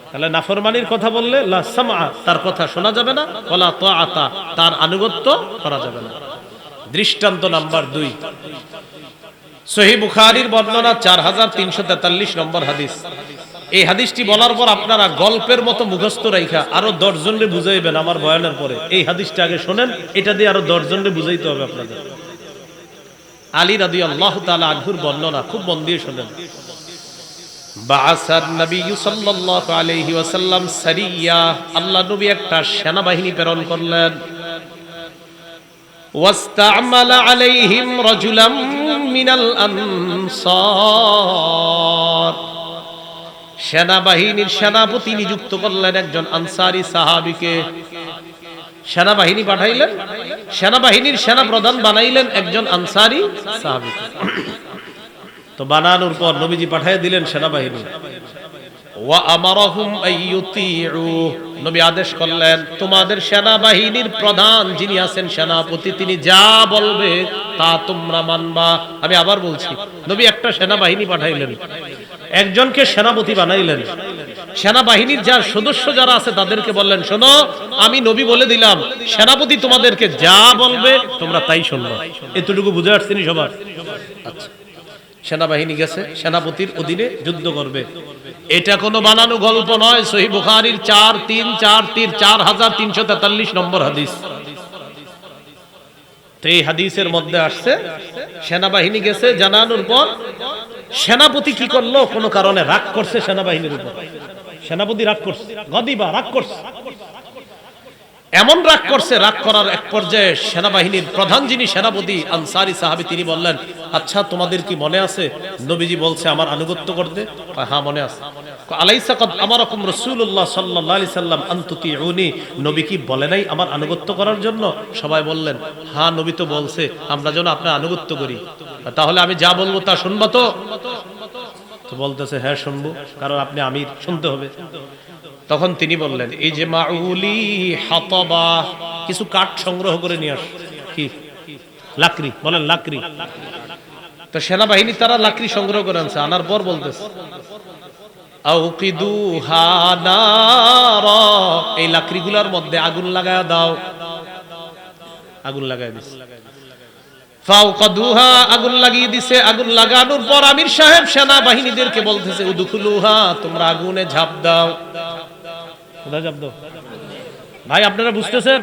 তাহলে নাফরমানির কথা বললে লা সামআ, তার কথা শোনা যাবে না, ওয়ালা তাআতা, তার আনুগত্য করা যাবে না। দৃষ্টান্ত নাম্বার 2, সহিহ বুখারীর বর্ণনা 4343 নম্বর হাদিস। এই হাদিসটি বলার পর আপনারা গল্পের মতো মুখস্থ রাইখা আরো 10 জনকে বুঝাইবেন আমার বয়ানের পরে। এই হাদিসটা আগে শুনেন, এটা দিয়ে আরো 10 জনকে বুঝাইতে হবে আপনাদের। আলী রাদিয়াল্লাহু তাআলা আনহুর বর্ণনা, খুব মন দিয়ে শুনেন। বাআসান নবী সাল্লাল্লাহু আলাইহি ওয়াসাল্লাম সারিয়া, আল্লাহ নবী একটা সেনাবাহিনী প্রেরণ করলেন। ওয়াস্তা'মালা আলাইহিম রাজুলাম মিনাল আনসার, সেনাবাহিনীর সেনাপতি নিযুক্ত করলেন একজন আনসারী সাহাবীকে। সেনাবাহিনী পাঠাইলেন, সেনাবাহিনীর সেনা প্রধান বানাইলেন একজন আনসারী সাহাবী। তো বানানোর পর নবীজি পাঠিয়ে দিলেন সেনাবাহিনী। ওয়া আমারাহুম আইয়ুতিউ, নবী আদেশ করলেন তোমাদের সেনাবাহিনীর প্রধান যিনি আছেন সেনাপতি, তিনি যা বলবে তা তোমরা মানবা। আমি আবার বলছি, নবী একটা সেনাবাহিনী পাঠাইলেন, একজনকে সেনাপতি বানাইলেন। সেনাবাহিনীর যার সদস্য যারা আছে তাদেরকে বললেন, শোনো আমি নবী বলে দিলাম, সেনাপতি তোমাদেরকে যা বলবে তোমরা তাই শুনবে। এতটুকু বুঝে আসছেন সবার? আচ্ছা, সেনাবাহিনী গেছে, সেনাপতির অধীনে যুদ্ধ করবে। এটা কোনো বানানো গল্প নয়, সহিহ বুখারীর 4343 নম্বর হাদিস। তো এই হাদিসের মধ্যে আসছে সেনাবাহিনী গেছে, জানানোর পর সেনাপতি কি করলো, কোনো কারণে রাগ করছে সেনাবাহিনীর উপর। সেনাপতি রাগ করছে, গদিবা রাগ করছে, এমন রাগ করছে, রাগ করার এক পর্যায়ে সেনাবাহিনীর প্রধান যিনি সেনাপতি আনসারী সাহাবী, তিনি বললেন, আচ্ছা তোমাদের কি মনে আছে নবীজি বলছে আমার আনুগত্য করতে? হ্যাঁ মনে আছে। আলাইসা কদ আমারাকুম রাসূলুল্লাহ সাল্লাল্লাহু আলাইহি সাল্লাম আন তুতিউনি, নবী কি বলে নাই আমার আনুগত্য করার জন্য? সবাই বললেন, হ্যাঁ নবী তো বলছে আমরা যেন আপনার আনুগত্য করি, তাহলে আমি যা বলবো তা শুনবা তো? তো বলতেছে হ্যাঁ শুনবো, কারণ আপনি আমির, শুনতে হবে। তখন তিনি বললেন, এই যে মাউলি হাতাবা, কিছু কাঠ সংগ্রহ করে নিয়ে আস। কি? লাকড়ি, বলেন লাকড়ি। তো সেনাবাহিনী তারা লাকড়ি সংগ্রহ করে আনছে, আনার পর বলতেছে আউকিদুহা নারা, এই লাকড়িগুলোর মধ্যে আগুন লাগায় দাও। আগুন লাগায় দিছে, ফাওকাদুহা, আগুন লাগিয়ে দিছে। আগুন লাগানোর পর আমির সাহেব সেনাবাহিনীদেরকে বলতেছে উদখুলুহা, তোমরা আগুনে ঝাঁপ দাও। কোথায় ঝাঁপ দাও? ভাই আপনারা বুঝতেছেন?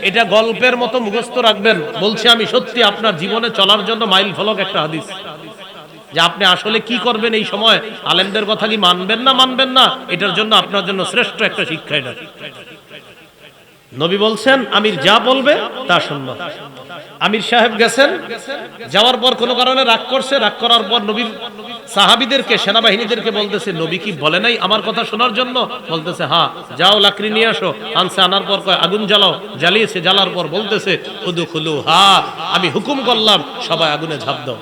এটা গল্পের মতো মুখস্থ রাখবেন, বলছি আমি সত্যি আপনার জীবনে চলার জন্য মাইল ফলক একটা হাদিস, যে আপনি আসলে কি করবেন এই সময়, আলেমদের কথা কি মানবেন না মানবেন না, এটার জন্য আপনার জন্য শ্রেষ্ঠ একটা শিক্ষা এটা। নবী বলছেন আমির যা বলবে তা শুনবা। আমির সাহেব গেছেন, যাওয়ার পর কোনো কারণে রাগ করছে, রাগ করার পর নবীর সাহাবীদেরকে সেনাবাহিনীদেরকে বলতেছে, নবী কি বলে নাই আমার কথা শোনার জন্য? বলতেছে হ্যাঁ, যাও লাকড়ি নিয়ে আসো। আনছে, আনার পর কয় আগুন জ্বালাও। জ্বালিয়েছে, জ্বালার পর বলতেছে উদখুলুহা, আমি হুকুম করলাম সবাই আগুনে ঝাঁপ দাও।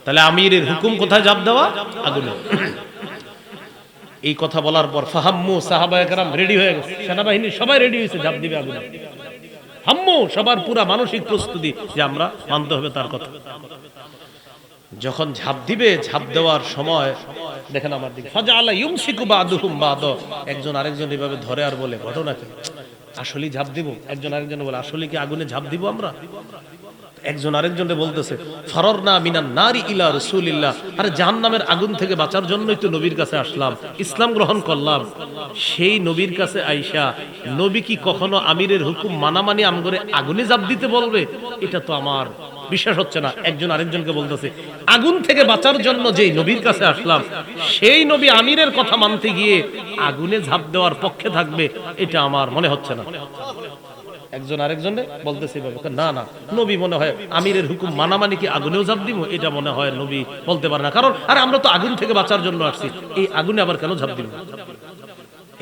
তাহলে আমিরের হুকুম কোথায় ঝাঁপ দেওয়া? আগুনে। এই কথা বলার পর ফাহাম্মু, সাহাবায়ে কেরাম রেডি হয়ে গেছে, সেনাবাহিনী সবাই রেডি হয়েছে, ঝাঁপ দিবে আগুনে। হাম্মু, সবার পুরা মানসিক প্রস্তুতি যে আমরা মানতে হবে তার কথা। যখন ঝাঁপ দিবে, ঝাঁপ দেওয়ার সময় দেখেন আমার দিকে, ফাজাআলা ইউমসিকু বাদুহুম বাদ, একজন আরেকজন এভাবে ধরে আর বলে, ঘটনা কি? আসলেই ঝাঁপ দিব? একজন আরেকজন বলে, আসলে কি আগুনে ঝাঁপ দিব আমরা? একজন আরেকজনকে বলতেছে ফারারনা মিনান নারি ইলা রাসূলিল্লাহ, আরে জাহান্নামের আগুন থেকে বাঁচার জন্যই তো নবীর কাছে আসলাম, ইসলাম গ্রহণ করলাম। সেই নবীর কাছে আইসা নবী কি কখনো আমিরের হুকুম মানামানি আমগরে আগুনে ঝাঁপ দিতে বলবে? এটা তো আমার বিশ্বাস হচ্ছে না। একজন আরেকজনকে বলতেছে আগুন থেকে বাঁচার জন্য যেই নবীর কাছে আসলাম, সেই নবী আমিরের কথা মানতে গিয়ে আগুনে ঝাঁপ দেওয়ার পক্ষে থাকবে, এটা আমার মনে হচ্ছে না। একজন আরেকজনে বলতেছে না না, নবী মনে হয় আমিরের হুকুম মানামানি কি আগুনেও ঝাঁপ দিব, এটা মনে হয় নবী বলতে পারে না, কারণ আরে আমরা তো আগুন থেকে বাঁচার জন্য আসছি, এই আগুনে আবার কেন ঝাঁপ দিব?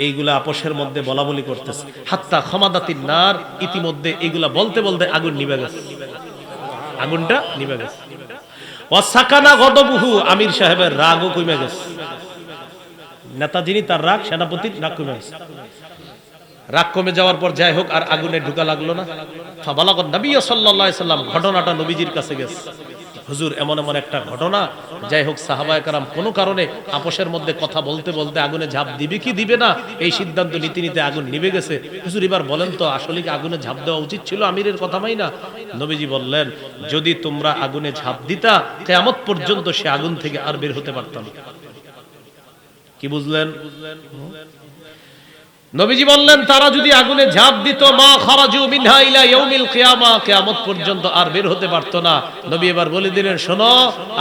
এইগুলা আপোষের মধ্যে বলা বলি করতেছে। হাত্তা খমাদাতিন নার, ইতিমধ্যে এইগুলা বলতে বলতে আগুন নিভে গেছে, আগুনটা নিভে গেছে। ওয়াসাকানা গদবুহু, আমির সাহেবের রাগও কমে গেছে। নেতা যিনি, তার রাগ, সেনাপতির রাগ কমে গেছে। রাগ কমে যাওয়ার পর যাই হোক আর আগুনে ঢুকা লাগলো না। ফাবালাগান নবী সাল্লাল্লাহু আলাইহি সাল্লাম, ঘটনাটা নবীজির কাছে গেছে, হুজুর এমন এমন একটা ঘটনা। যাই হোক সাহাবায়ে কেরাম কোনো কারণে আপোষের মধ্যে কথা বলতে বলতে আগুনে ঝাঁপ দিবে কি দিবে না এই সিদ্ধান্ত নিতে নিতে আগুন নিভে গেছে। হুজুর এবার বলেন তো আসলে কি আগুনে ঝাঁপ দেওয়া উচিত ছিল আমিরের কথা মাই না? নবীজি বললেন, যদি তোমরা আগুনে ঝাঁপ দিতা কিয়ামত পর্যন্ত সে আগুন থেকে আর বের হতে পারত না। কি বুঝলেন? নবীজি বললেন তারা যদি আগুনে ঝাঁপ দিত, মা খারাজু মিনহা ইলা ইয়াউমিল কিয়ামা, কিয়ামত পর্যন্ত আর বের হতে পারতো না। নবী এবার বলে দিলেন, শোনো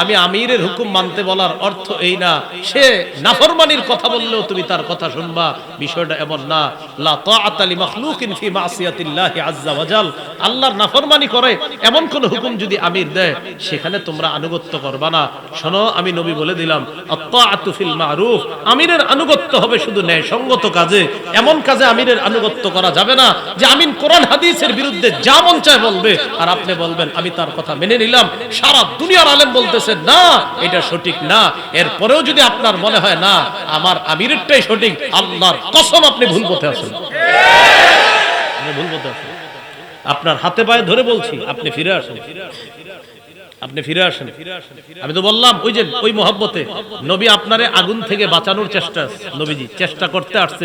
আমি আমিরের হুকুম মানতে বলার অর্থ এই না সে নাফরমানির কথা বললেও তুমি তার কথা শুনবা, বিষয়টা এমন না। লা তাআতা লিমাখলুকিন ফি মাসিয়াতিল্লাহি আযজা ওয়া জাল। আল্লাহর নাফরমানি করে এমন কোন হুকুম যদি আমির দেয় সেখানে তোমরা আনুগত্য করবা না। শোনো, আমি নবী বলে দিলাম, আত-তাআতু ফিল মারুফ, আমিরের আনুগত্য হবে শুধু ন্যায়সঙ্গত কাজে। এমন কাজে আমিরের আনুগত্য করা যাবে না যে আমিন কোরআন হাদিসের বিরুদ্ধে যা মন চায় বলবে আর আপনি বলবেন আমি তার কথা মেনে নিলাম। সারা দুনিয়ার আলেম বলতেছেন না এটা সঠিক না, এরপরেও যদি আপনার মনে হয় না আমার আমিরেরটাই সঠিক, আল্লাহর কসম আপনি ভুল পথে আছেন। আপনি ভুল পথে আছেন। আপনার হাতে পায়ে ধরে বলছি, আপনি ফিরে আসেন, আপনি ফিরে আসেন। আমি তো বললাম ওই যে ওই মহব্বতে নবী আপনারে আগুন থেকে বাঁচানোর চেষ্টা, নবীজি চেষ্টা করতে আসছে।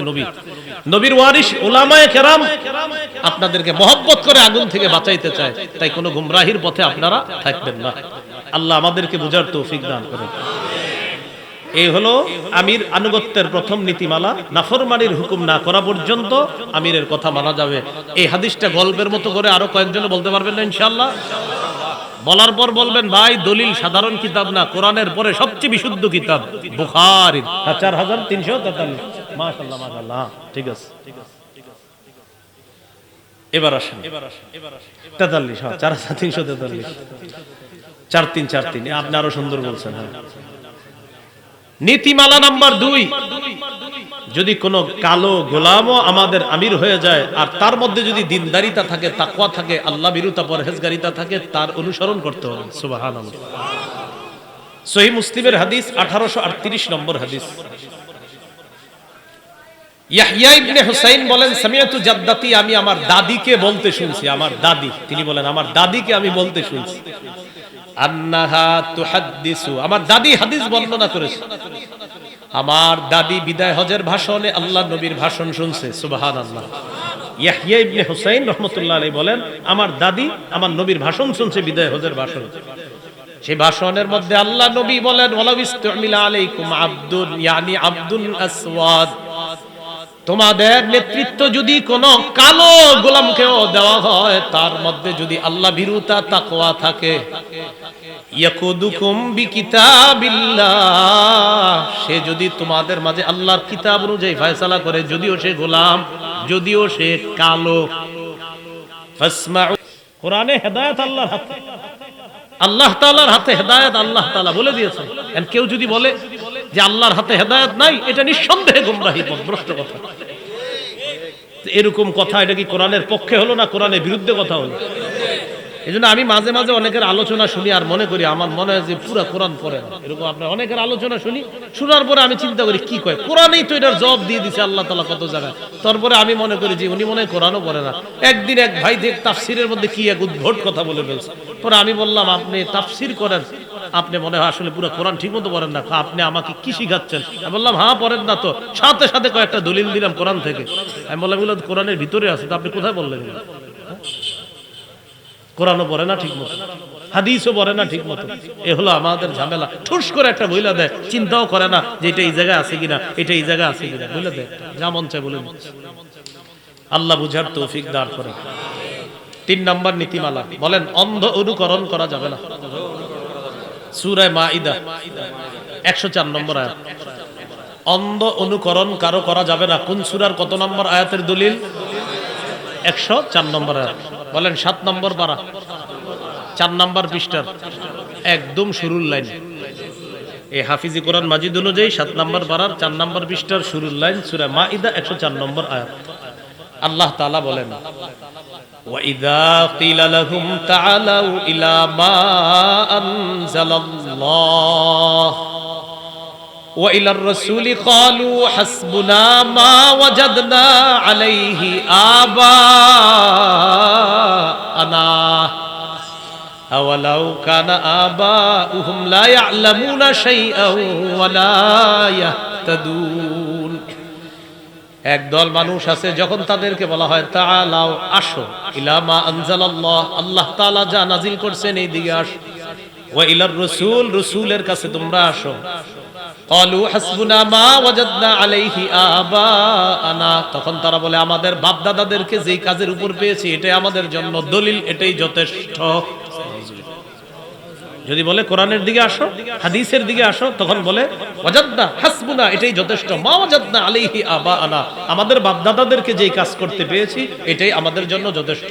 নবীর ওয়ারিস উলামায়ে কেরাম আপনাদেরকে মহব্বত করে আগুন থেকে বাঁচাইতে চায়, তাই কোনো গুমরাহির পথে আপনারা থাকবেন না। আল্লাহ আমাদেরকে বুঝার তৌফিক দান করেন। এই হলো আমির আনুগত্যের প্রথম নীতিমালা। নাফরমানির হুকুম না করা পর্যন্ত আমিরের কথা মানা যাবে। এই হাদিসটা গল্পের মতো করে আরো কয়েকজন বলতে পারবেন না ইনশাআল্লাহ? বলার পর বলবেন ভাই দলিল সাধারণ কিতাব না, কোরআনের পরে সবচেয়ে বিশুদ্ধ কিতাব বুখারী 4343। মাশাআল্লাহ মাশাআল্লাহ, ঠিক আছে। এবার আসেন 43, 4343, 4343। আপনি আরো সুন্দর বলছেন। হ্যাঁ, নীতিমালা নাম্বার 2, যদি কোনো কালো গোলামও আমাদের আমির হয়ে যায় আর তার মধ্যে যদি দিনদারিতা থাকে, তাকওয়া থাকে, আল্লাহ বিরুতা পরহেজগারিতা থাকে, তার অনুসরণ করতে হবে। সুবহানাল্লাহ। সহিহ মুসলিমের হাদিস 1838 নম্বর হাদিস। ইয়াহইয়া ইবনে হুসাইন বলেন সামিয়াতু জাদ্দাতি, আমি আমার দাদিকে বলতে শুনছি। আমার দাদি, তিনি বলেন আমার দাদিকে আমি বলতে শুনছি, আন্নাহা তুহাদ্দিসু, আমার দাদি হাদিস বর্ণনা করেছে। আমার দাদি বিদায় হজের ভাষণে আল্লাহ নবীর ভাষণ শুনছে। সুবহানাল্লাহ। ইয়াহইয়া ইবনে হুসাইন রাহমাতুল্লাহ আলাইহি বলেন আমার দাদি আমার নবীর ভাষণ শুনছে, বিদায় হজের ভাষণ। সেই ভাষণের মধ্যে আল্লাহ নবী বলেন ওয়ালাউ ইসতুমিলা আলাইকুম আব্দুন ইয়ানি আব্দুল আসওয়াদ, তোমাদের নেতৃত্ব যদি কোন কালো গোলামকেও দেওয়া হয়, তার মধ্যে যদি আল্লাহ ভীরুতা তাকওয়া থাকে, ইয়াকুদুকুম বিকিতাবিল্লাহ, সে যদি তোমাদের মাঝে আল্লাহর কিতাব অনুযায়ী ফয়সালা করে, যদিও সে গোলাম, যদিও সে কালো, ফাসমাউ, কোরআনে হেদায়েত আল্লাহর হাতে, আল্লাহ তাআলার হাতে হেদায়েত আল্লাহ তাআলা বলে দিয়েছেন। আর কেউ যদি বলে যে আল্লাহর হাতে হেদায়েত নাই, এটা নিঃসন্দেহে গোমরাহি পথভ্রষ্ট কথা। এরকম কথা, এটা কি কোরআনের পক্ষে হলো না কোরআনের বিরুদ্ধে কথা হলো? এজন্য আমি মাঝে মাঝে অনেকের আলোচনা শুনি আর মনে করি, আমার মনে হয় যে পুরা কোরআন পড়ে না। এরকম আপনার অনেকের আলোচনা শুনি, শোনার পরে আমি চিন্তা করি কি কয়, কোরআনেই তো এটার জবাব দিয়ে দিছে আল্লাহ তাআলা কত জায়গায়। তারপরে আমি মনে করি যে উনি মনে হয় কোরআনও পড়ে না। একদিন এক ভাই দেখ তাফসিরের মধ্যে কি এক উদ্ভট কথা বলে ফেলছে। পরে আমি বললাম আপনি তাফসির করেন, আপনি মনে হয় আসলে পুরো কোরআন ঠিক মতো পড়েন না, আপনি আমাকে কি শিখাচ্ছেন? আমি বললাম হ্যাঁ পড়েন না তো, সাথে সাথে কয়েকটা দলিল দিলাম কোরআন থেকে। আমি বললাম এগুলো কোরআনের ভিতরে আছে, তো আপনি কোথায় বললেন? কোরআনও পড়ে না ঠিক মতো, হাদিসও পড়ে না ঠিক মতো। এ হলো আমাদের ঝামেলা। ঠুস করে একটা বইলা দেয়, চিন্তাও করে না যে এটা এই জায়গায় আছে কিনা, এটা এই জায়গায় আছে কিনা, বলে দেয় যা মন চায় বলে। আল্লাহ বুঝার তৌফিক দান করেন। 3 নম্বর নীতিমালা, বলেন অন্ধ অনুকরণ করা যাবে না। সূরা মাইদা 104 নম্বর আয়াত। অন্ধ অনুকরণ কারো করা যাবে না। কোন সূরার কত নম্বর আয়াতের দলিল? 104 নম্বর আয়াত। বলেন 7 নম্বর পারা, 4 নম্বর পৃষ্ঠার একদম শুরুর লাইন। এই হাফিজি কোরআন মাজিদ অনুযায়ী 7 নম্বর পারার 4 নম্বর পৃষ্ঠার শুরুর লাইন, সূরা মাইদা 104 নম্বর আয়াত। আল্লাহ তাআলা বলেন وَإِذَا قِيلَ لَهُمْ تَعَالَوْا إِلَى مَا أَنزَلَ اللَّهُ وَإِلَى الرَّسُولِ قَالُوا حَسْبُنَا مَا وَجَدْنَا عَلَيْهِ آبَاءَنَا أَوَلَوْ كَانَ آبَاؤُهُمْ لَا يَعْلَمُونَ شَيْئًا وَلَا يَهْتَدُونَ। একদল মানুষ আছে, যখন তাদেরকে বলা হয় তাআলাও, আসো, ইলা মা আনজালাল্লাহ, আল্লাহ তাআলা যা নাজিল করছেন এই দিকে আসো, ওয়া ইলার রাসূল, রাসূলের কাছে তোমরা আসো, ক্বালু হাসবুনা মা ওয়াজাদনা আলাইহি আবাআনা, তখন তারা বলে আমাদের বাপ দাদাদেরকে যেই কাজের উপর পেয়েছি এটাই আমাদের জন্য দলিল, এটাই যথেষ্ট। যদি বলে কোরআনের দিকে আসো, হাদিসের দিকে আসো, তখন বলে ওয়াজাদনা হাসবুনা, এটাই যথেষ্ট। মা ওয়াজাদনা আলাইহি আবাআনা, আমাদের বাপদাদাদেরকে যেই কাজ করতে পেয়েছি এটাই আমাদের জন্য যথেষ্ট।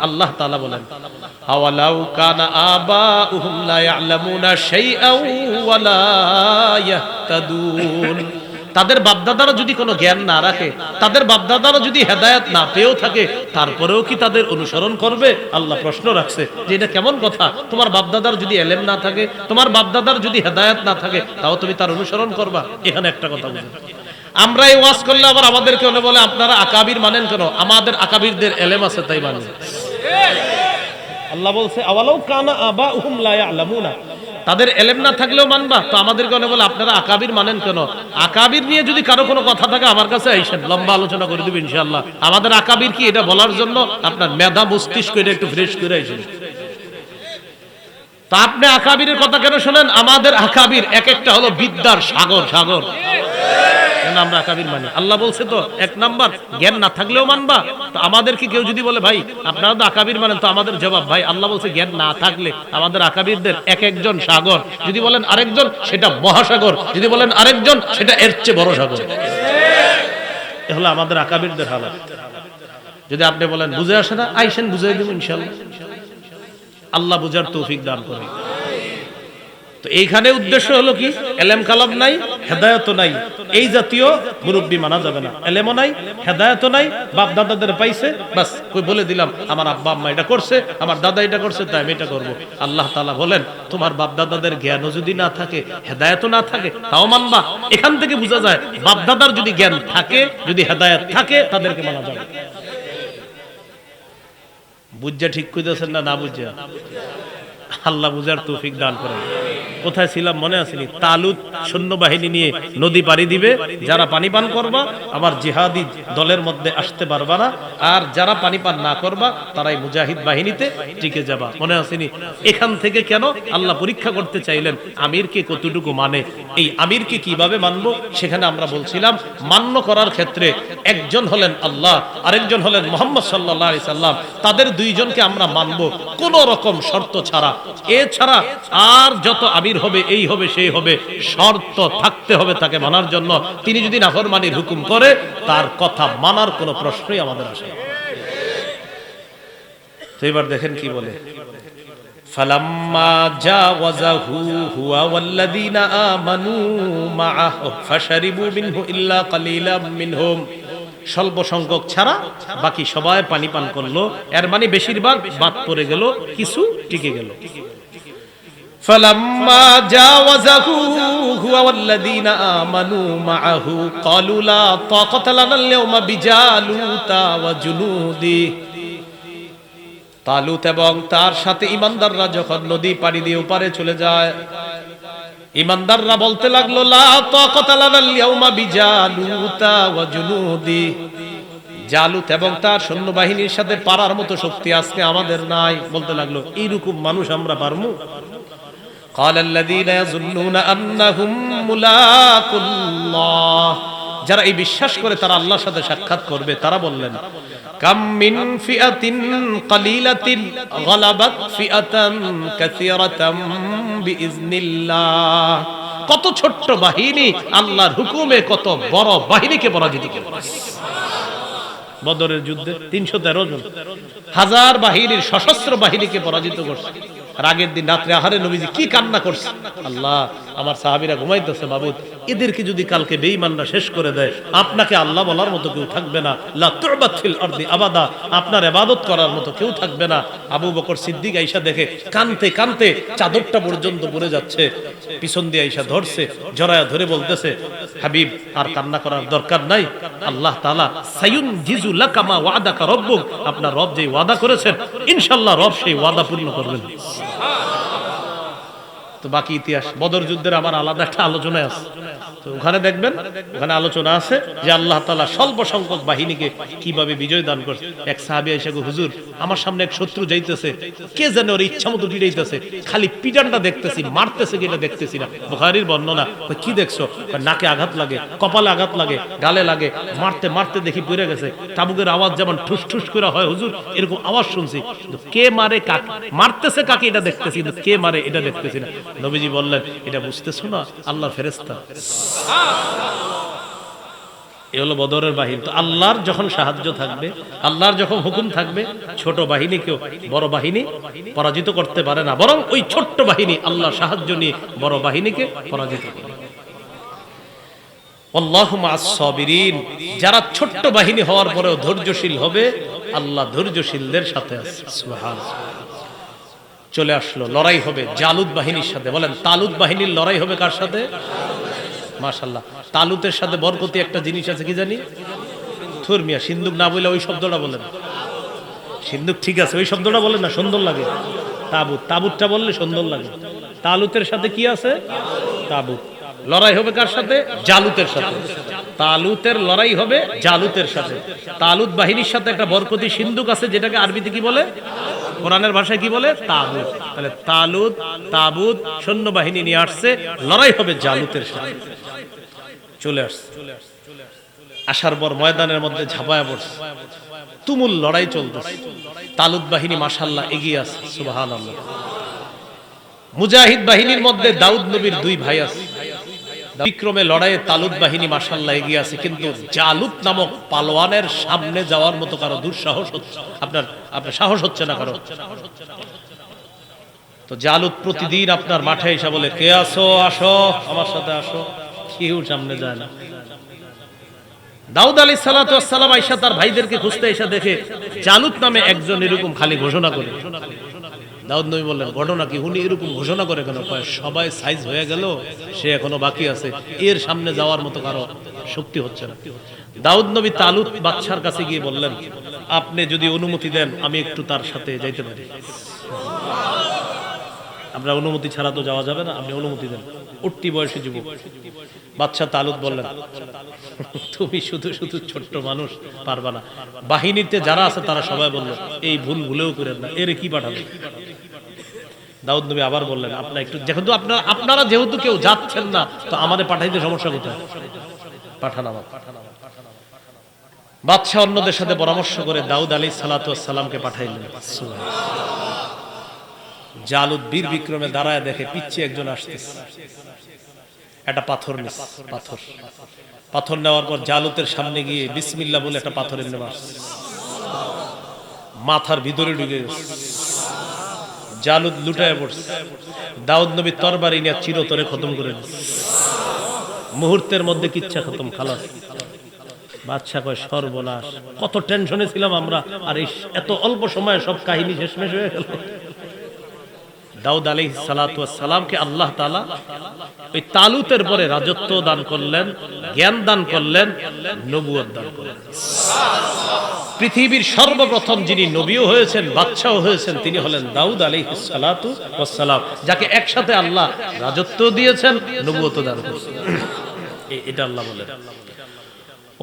আল্লাহ তাআলা বলেন আওয়ালাউ কানা আবাউহুম লা ইয়ালামুনা শাইআন ওয়া লা ইয়াহতাদুন, তাদের বাপদাদারা যদি কোনো জ্ঞান না রাখে, তাদের বাপদাদারা যদি হেদায়েত না পেয়েও থাকে, তারপরেও কি তাদের অনুসরণ করবে? আল্লাহ প্রশ্ন রাখছে যে এটা কেমন কথা? তোমার বাপদাদার যদি ইলম না থাকে, তোমার বাপদাদার যদি হেদায়েত না থাকে, তাও তুমি তার অনুসরণ করবা? এখানে একটা কথা বুঝুন। আমরা এই ওয়াজ করলে আবার আমাদেরকে বলে আপনারা আকাবির মানেন কেন? আমাদের আকাবিরদের ইলম আছে তাই মানেন। আল্লাহ বলছে আওয়ালাউ কানা আবাউহুম লা ইয়ালামুনা, তাদের এলেম না থাকলেও মানবা? তো আমাদেরকে অনেক বলে আপনারা আকাবির মানেন কেন? আকাবির নিয়ে যদি কারো কোনো কথা থাকে আমার কাছে আইসেন, লম্বা আলোচনা করে দিব ইনশাআল্লাহ। আমাদের আকাবির কি এটা বলার জন্য আপনার মেধা মস্তিষ্ক এটা একটু ফ্রেশ করে আইসেন। তা আপনি আকাবিরের কথা কেন শোনেন? আমাদের আকাবির এক একটা হলো বিদ্যার সাগর সাগর, কেন আমরা আকাবির মানি? আল্লাহ বলছে তো এক নাম্বার জ্ঞান না থাকলেও মানবা। তো আমাদের কি কেউ যদি বলে ভাই আপনারা তো আকাবির মানেন, তো আমাদের জবাব ভাই আল্লাহ বলছে জ্ঞান না থাকলে আমাদের আকাবিরদের এক একজন সাগর, যদি বলেন আরেকজন সেটা মহাসাগর, যদি বলেন আরেকজন সেটা এর চেয়ে বড় সাগর। এ হলো আমাদের আকাবিরদের হালত। যদি আপনি বলেন বুঝে আসে না, আইসেন বুঝাই দেব ইনশাআল্লাহ। আল্লাহ বুঝার তৌফিক দান করে। তো এইখানে উদ্দেশ্য হলো কি? এলেম কালাম নাই, হেদায়েতও নাই, এই জাতীয় মুরব্বী মানা যাবে না। এলেমও নাই, হেদায়েতও নাই, বাপ দাদাদের পাইছে, বাস কই বলে দিলাম আমার আব্বা আম্মা এটা করছে, আমার দাদা এটা করছে, তাই আমি এটা করব। আল্লাহ তাআলা বলেন তোমার বাপ দাদাদের জ্ঞানও যদি না থাকে, হেদায়েতও না থাকে, তাও মানবা? এখান থেকে বোঝা যায় বাপ দাদার যদি জ্ঞান থাকে, যদি হেদায়েত থাকে, তাদেরকে মানা যাবে। বুঝা ঠিক কইতেছেন না? না বুঝা? আল্লাহ বুঝার তৌফিক দান করেন। কোথায় ছিলাম মনে আসেনি? তালুত সৈন্যবাহিনী নিয়ে নদী পাড়ি দিবে, যারা পানি পান করবা আমার জিহাদি দলের মধ্যে আসতে পারবা না, আর যারা পানি পান না করবা তারাই মুজাহিদ বাহিনীতে টিকে যাবা। মনে আসেনি? এখান থেকে কেন আল্লাহ পরীক্ষা করতে চাইলেন আমিরকে কতটুকু মানে, এই আমিরকে কিভাবে মানবো। সেখানে আমরা বলছিলাম মান্য করার ক্ষেত্রে একজন হলেন আল্লাহ, আরেকজন হলেন মুহাম্মদ সাল্লাল্লাহু আলাইহি সাল্লাম, তাদের দুইজনকে আমরা মানবো কোন রকম শর্ত ছাড়া। এছাড়া আর যত আমির হবে, এই হবে সেই হবে, শর্ত থাকতে হবে তাকে মানার জন্য। তিনি যদি নাফরমানির হুকুম করে তার কথা মানার কোনো প্রশ্নই আমাদের আসে না। তো এবার দেখেন কি বলে, ফালাম্মা জাওয়াজাহু হুয়া ওয়াল্লাযীনা আমানু মাআহু ফাশারিবু মিনহু ইল্লা কালিলাম মিনহুম, স্বল্প সংখ্যক ছাড়া বাকি সবাই পানি পান করলো। এর মানে বেশিরভাগ বাদ পড়ে গেল, কিছু টিকে গেল। فلما جاوزه هو والذين آمنوا معه قالوا لا طاقة لنا اليوم بجالوت وجنوده, তালুত এবং তার সাথে ঈমানদাররা যখন নদী পাড়ি দিয়ে ওপারে চলে যায়, ঈমানদাররা বলতে লাগলো লা তাকাতা লানাল ইয়াউমা বিজালুতা ওয়া জুনুদি, জালুত এবং তার সৈন্যবাহিনীর সাথে পারার মতো শক্তি আজকে আমাদের নাই। বলতে লাগলো এইরকম মানুষ আমরা পারমু? قال الذين يظنون انهم ملاقو الله, যারা এই বিশ্বাস করে তারা আল্লাহর সাথে সাক্ষাৎ করবে, তারা বললেন কাম মিন ফিআতিন কালিলাতিন গালাবাত ফিআতান কাসীরাতাম বিইজনিল্লাহ, কত ছোট্ট বাহিনী আল্লাহর হুকুমে কত বড় বাহিনীকে পরাজিত করেছে। বদরের যুদ্ধে 313 জন হাজার বাহিনীর সশস্ত্র বাহিনীকে পরাজিত করছে। রাগের দিন রাত্রে আহারে নবীজি কি কান্না করছে, আল্লাহ আমার সাহাবীরা ঘুমাইতেছে, মাবুদ এদেরকে যদি কালকে বেঈমানরা শেষ করে দেয়, আপনাকে আল্লাহ বলার মতো কেউ থাকবে না, লা তুবাত ফিল আরদি আবাদা, আপনার ইবাদত করার মতো কেউ থাকবে না। আবু বকর সিদ্দিক আয়েশা দেখে কানতে কানতে চাদরটা পর্যন্ত পড়ে যাচ্ছে, পিছন দিয়ে আয়েশা ধরছে, জড়ায়া ধরে বলতেছে হাবিব আর কান্না করার দরকার নাই, আল্লাহ তাআলা সায়ুনজিজু লাকা মা ওয়াদাকা রাব্বুক, আপনার রব যেই ওয়াদা করেছেন ইনশাআল্লাহ রব সেই ওয়াদা পূর্ণ করবেন। তো বাকি ইতিহাস বদর যুদ্ধের আমার আলাদা একটা আলোচনা আছে, তো ওখানে দেখবেন, ওখানে আলোচনা আছে যে আল্লাহ তাআলা স্বল্প সংখ্যক বাহিনীকে কিভাবে বিজয় দান করছে। এক সাহাবী এসে কয়, হুজুর আমার সামনে এক শত্রু যাইতেছে, কে জানে ওর ইচ্ছা মতো পিটাইতেছে, খালি পিটানটা দেখতেছি, মারতেছে কিনা দেখতেছি না। বুখারীর বর্ণনা। কি দেখছো? নাকে আঘাত লাগে, কপালে আঘাত লাগে, গালে লাগে, মারতে মারতে দেখি পড়ে গেছে। তাবুকের আওয়াজ যেমন ঠুস ঠুস করে হয় হুজুর, এরকম আওয়াজ শুনছি, কে মারে কাকে, মারতেছে কাকে এটা দেখতেছি, কিন্তু কে মারে এটা দেখতেছি না। নবীজি বললেন, এটা বুঝতেছো না আল্লাহর ফেরেশতা। এ হলো বদরের বাহিনী। তো আল্লাহর যখন সাহায্য থাকবে, আল্লাহর যখন হুকুম থাকবে, ছোট বাহিনীকেও বড় বাহিনী পরাজিত করতে পারে না, বরং ওই ছোট্ট বাহিনী আল্লাহর সাহায্য নিয়ে বড় বাহিনীকে পরাজিত করে। আল্লাহু মা'আস সাবিরিন, যারা ছোট্ট বাহিনী হওয়ার পরেও ধৈর্যশীল হবে, আল্লাহ ধৈর্যশীলদের সাথে আছে। সুবহানাল্লাহ। চলে আসলো, লড়াই হবে জালুত বাহিনীর সাথে। বলেন তালুত বাহিনীর লড়াই হবে কার সাথে? মাশাআল্লাহ। তালুতের সাথে বরকতি একটা জিনিস আছে, কি জানি? থুরমিয়া। সিন্দুক না বলে ওই শব্দটা বলেন। সিন্দুক ঠিক আছে, ওই শব্দটা বলেন না, সুন্দর লাগে। তাবুত, তাবুতটা বললে সুন্দর লাগে। তালুতের সাথে কি আছে? তাবুত। লড়াই হবে কার সাথে? জালুতের সাথে। তালুতের লড়াই হবে জালুতের সাথে। তালুত বাহিনীর সাথে একটা বরকতি সিন্দুক আছে, যেটাকে আরবিতে কি বলে? কোরআনের ভাষায় কি বলে? তাবুত। তাহলে তালুত, তাবুত সৈন্য বাহিনী নিয়ে আসছে, লড়াই হবে জালুতের সাথে। চলে আসছে, আসার পর ময়দানের মধ্যে ঝাঁপায়া পড়ছে, তুমুল লড়াই চলতেছে। তালুত বাহিনী মাশাআল্লাহ এগিয়ে আছে। সুবহানাল্লাহ। মুজাহিদ বাহিনীর মধ্যে দাউদ নবীর দুই ভাই আছে। বিক্রমে লড়াইয়ে তালুত বাহিনী মাশাআল্লাহ এগিয়ে আছে, কিন্তু জালুত নামক পালোয়ানের সামনে যাওয়ার মতো কারো দুঃসাহস হচ্ছে, আপনার সাহস হচ্ছে না কারো। তো জালুত প্রতিদিন আপনার মাঠে এসে বলে, কে আসো, আসো আমার সাথে আসো, কেউ সামনে যায় না। দাউদ আলাইহিস সালাতু ওয়াস সালাম আয়েশা তার ভাইদেরকে খুঁজতে এসে দেখে জালুত নামে একজন এরকম খালি ঘোষণা করে। দাউদ নবী বললেন, ঘটনা কি? উনি এরকম ঘোষণা করে কেন? সবাই সাইজ হয়ে গেল, সে এখনো বাকি আছে, এর সামনে যাওয়ার মতো কারো শক্তি হচ্ছে না। দাউদ নবী তালুত বাদশার কাছে গিয়ে বললেন, আপনি যদি অনুমতি দেন আমি একটু তার সাথে যাইতে পারি। আমরা অনুমতি ছাড়া তো যাওয়া যাবে না, আপনি অনুমতি দেন। উঠতি বয়সী যুবক। বাদশা তালুত বললেন, তুমি শুধু শুধু ছোট্ট মানুষ, পারবা না। বাহিনীতে যারা আছে তারা সবাই বলল, এই ভুল ভুলেও করেন না, এর কি পাঠাবে? দাউদ নবী আবার বললেন, আপনারা একটু, যেহেতু আপনারা যেহেতু কেউ যাচ্ছেন না, তো আমাদের পাঠাইতে সমস্যা কোথায়? পাঠান আমার। বাদশা অন্যদের সাথে পরামর্শ করে দাউদ আলাইহিস সালাতু ওয়াস সালামকে পাঠাইলেন। জালুত বীর বিক্রমে দাঁড়ায় দেখে পিচ্ছে একজন আসতেছে, একটা পাথর নিছে। পাথর নেওয়ার পর জালুতের সামনে গিয়ে বিসমিল্লাহ বলে একটা পাথর এনে মারছে, মাথার ভিতরে ঢুকে গেছে। জালুত লুটায় পড়ছে। দাউদ নবী তরবারি নিয়ে চিরতরে খতম করে দিচ্ছে। মুহূর্তের মধ্যে কিচ্ছা খতম, খালাস। বাদশা কয়, সর্বনাশ, কত টেনশনে ছিলাম আমরা, আর এত অল্প সময়ে সব কাহিনী শেষমেশ হয়ে গেল। দাউদ আলাইহিস সালাতু ওয়াস সালামকে আল্লাহ তাআলা ওই তালুতের পরে রাজত্ব দান করলেন, জ্ঞান দান করলেন, নবুয়ত দান করলেন। পৃথিবীর সর্বপ্রথম যিনি নবীও হয়েছেন, বাদশাও হয়েছেন, তিনি হলেন দাউদ আলাইহিস সালাতু ওয়াস সালাম, যাকে একসাথে আল্লাহ রাজত্ব দিয়েছেন, নবুয়ত দান করেছেন। এটা আল্লাহ বলেন,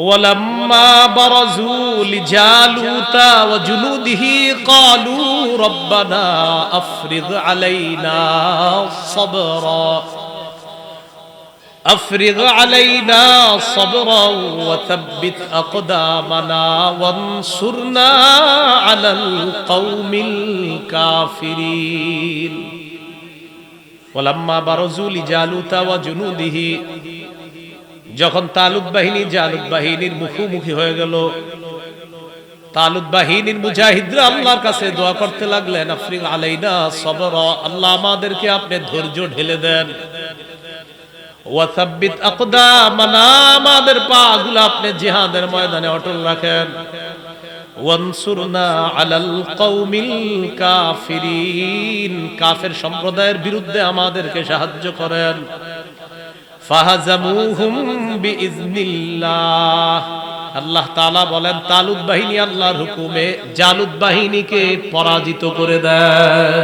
وَلَمَّا بَرَزُوا لِجَالُوتَ وَجُنُودِهِ قَالُوا رَبَّنَا أَفْرِغْ عَلَيْنَا صَبْرًا وَثَبِّتْ أَقْدَامَنَا وَانصُرْنَا عَلَى الْقَوْمِ الْكَافِرِينَ وَلَمَّا بَرَزُوا لِجَالُوتَ وَجُنُودِهِ, যখন তালুত বাহিনী জালুত বাহিনীর মুখোমুখি হয়ে গেল, তালুত বাহিনীর মুজাহিদরা আল্লাহর কাছে দোয়া করতে লাগলেন, আফরিগ আলাইনা সবরা, আল্লাহ আমাদেরকে আপনি ধৈর্য ঢেলে দেন, ওয়া সাব্বিত আকদামানা, আমাদের পাগুলো আপনি জিহাদের ময়দানে অটল রাখেন, ওয়ানসুরনা আলাল কওমিল কাফিরিন, কাফের সম্প্রদায়ের বিরুদ্ধে আমাদেরকে সাহায্য করেন। ফাহাজামুহুম বিইজনিল্লাহ, আল্লাহ তাআলা বলেন তালুত বাহিনী আল্লাহর হুকুমে জালুত বাহিনীকে পরাজিত করে দেয়।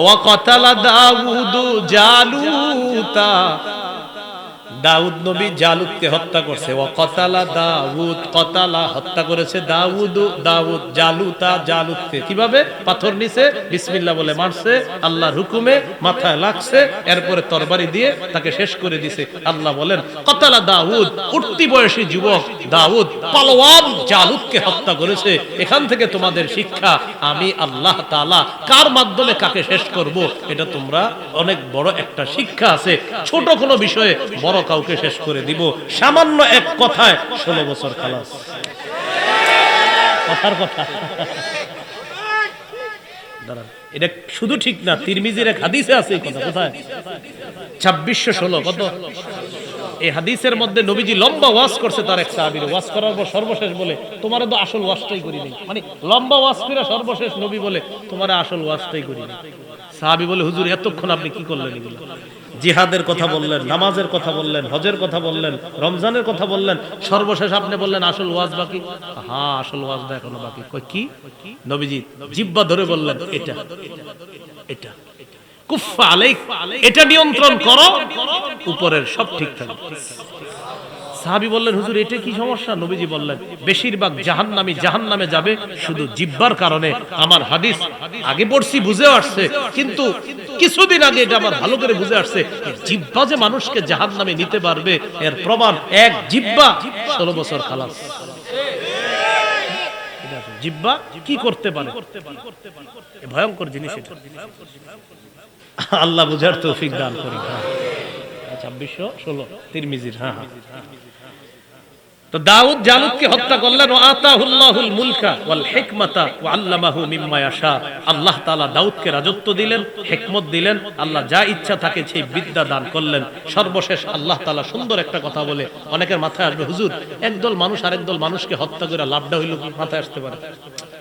ওয়া কতালা দাউদু জালুতা, দাউদ নবী জালুতকে হত্যা করছে। ওয়া কতালা দাউদ, কতালা হত্যা করেছে দাউদ জালুতা, জালুতকে কিভাবে? পাথর নিচে বিসমিল্লাহ বলে মারছে, আল্লাহর হুকুমে মাথায় লাগছে, এরপরে তরবারি দিয়ে তাকে শেষ করে দিছে। আল্লাহ বলেন কতালা দাউদ, উঠতি বয়সী যুবক দাউদ পালোয়ান জালুতকে হত্যা করেছে। এখান থেকে তোমাদের শিক্ষা, আমি আল্লাহ তাআলা কার মাধ্যমে কাকে শেষ করব, এটা তোমরা অনেক বড় একটা শিক্ষা আছে। ছোট কোনো বিষয়ে বড় কাউকে শেষ করে দিব, সামান্য এক কথায় 16 বছর খালাস। কথার কথা দাঁড়ান, এটা শুধু ঠিক না, তিরমিজির এক হাদিসে আছে এই কথা। কোথায়? 2616। কত? এই হাদিসের মধ্যে নবীজি লম্বা ওয়াজ করছে তার এক সাহাবীর। ওয়াজ করার পর সর্বশেষ বলে তোমারে তো আসল ওয়াজটাই করি নাই, মানে লম্বা ওয়াজ করে সর্বশেষ নবী বলে তোমারে আসল ওয়াজটাই করি নাই। সাহাবী বলে হুজুর এতক্ষণ আপনি কি করলেন? এগুলো জিহাদের কথা বললেন, নামাজের কথা বললেন, হজের কথা বললেন, রমজানের কথা বললেন, সর্বশেষ আপনি বললেন আসল ওয়াজ বাকি। হ্যাঁ, আসল ওয়াজটা এখনো বাকি। কই কি? নবীজি জিহ্বা ধরে বললেন এটা এটা কুফা আলাইক, এটা নিয়ন্ত্রণ করো, উপরের সব ঠিক থাকবে। সাহাবী বললেন হুজুর এটা কি সমস্যা? নবীজি বললেন বেশিরভাগ জাহান্নামে যাবে শুধু জিহ্বার কারণে। আমার হাদিস আগে পড়ছি, বুঝে আসছে, কিন্তু কিছুদিন আগে এটা আমার ভালো করে বুঝে আসছে, জিহ্বা যে মানুষকে জাহান্নামে নিতে পারবে এর প্রমাণ এক জিহ্বা 16 বছর খালাস। জিহ্বা কি করতে পারে, ভয়ঙ্কর জিনিস এটা। আল্লাহ বুঝার তৌফিক দান করুন। 2616 তিরমিজির। হ্যাঁ, তো দাউদ জালুতকে হত্যা করলেন। ওয়া আতাহুল্লাহুল মুলকা ওয়াল হিকমাতা ওয়া আল্লামাহু মিম্মা ইয়াশা। আল্লাহ তাআলা দাউদকে রাজত্ব দিলেন, হিকমত দিলেন, আল্লাহ যা ইচ্ছা তাকে সেই বিদ্যা দান করলেন। সর্বশেষ আল্লাহ তাআলা সুন্দর একটা কথা বলে, অনেকের মাথায় আসবে হুজুর একদল মানুষ আরেকদল মানুষকে হত্যা করে লাভটা হইল কি? মাথায় আসতে পারে।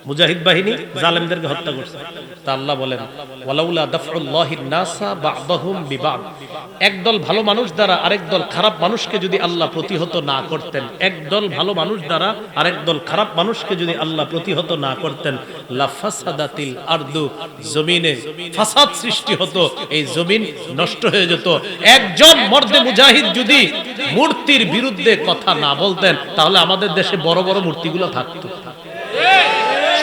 মুজাহিদ বাহিনী জালেমদেরকে হত্যা করছে, তা আল্লাহ বলেন ওয়ালাউলা দাফউল্লাহিন নাসা বা'দাহুম বিবা'দ, একদল ভালো মানুষ দ্বারা আরেকদল খারাপ মানুষকে যদি আল্লাহ প্রতিহত না করতেন, একদল ভালো মানুষ দ্বারা আরেকদল খারাপ মানুষকে যদি আল্লাহ প্রতিহত না করতেন, লাফাসাদাতিল আরদু, জমিনে ফাসাদ সৃষ্টি হতো, এই জমিন নষ্ট হয়ে যেত। একজন মর্দে মুজাহিদ যদি মূর্তির বিরুদ্ধে কথা না বলতেন, তাহলে আমাদের দেশে বড় বড় মূর্তিগুলো থাকতো।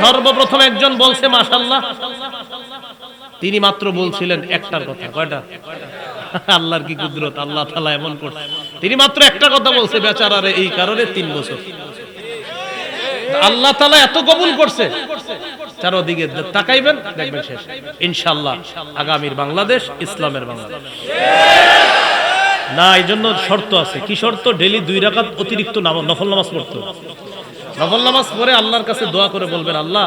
সর্বপ্রথম একজন বলছে মাশাআল্লাহ, তিনি মাত্র বলছিলেন একটার কথা। কয়টা? আল্লাহর কি কুদরত, আল্লাহ তাআলা এমন করছে। তিনি মাত্র একটা কথা বলছে বেচারারে, এই কারণে 3 বছর আল্লাহ তাআলা এত কবুল করছে। চারদিকে তাকাইবেন দেখবেন শেষ। ইনশাআল্লাহ আগামীর বাংলাদেশ ইসলামের বাংলাদেশ। না, এই জন্য শর্ত আছে। কি শর্ত? ডেইলি 2 রাকাত অতিরিক্ত নফল নামাজ পড়তে হবে। নফল নামাজ পড়ে আল্লাহর কাছে দোয়া করে বলবেন, আল্লাহ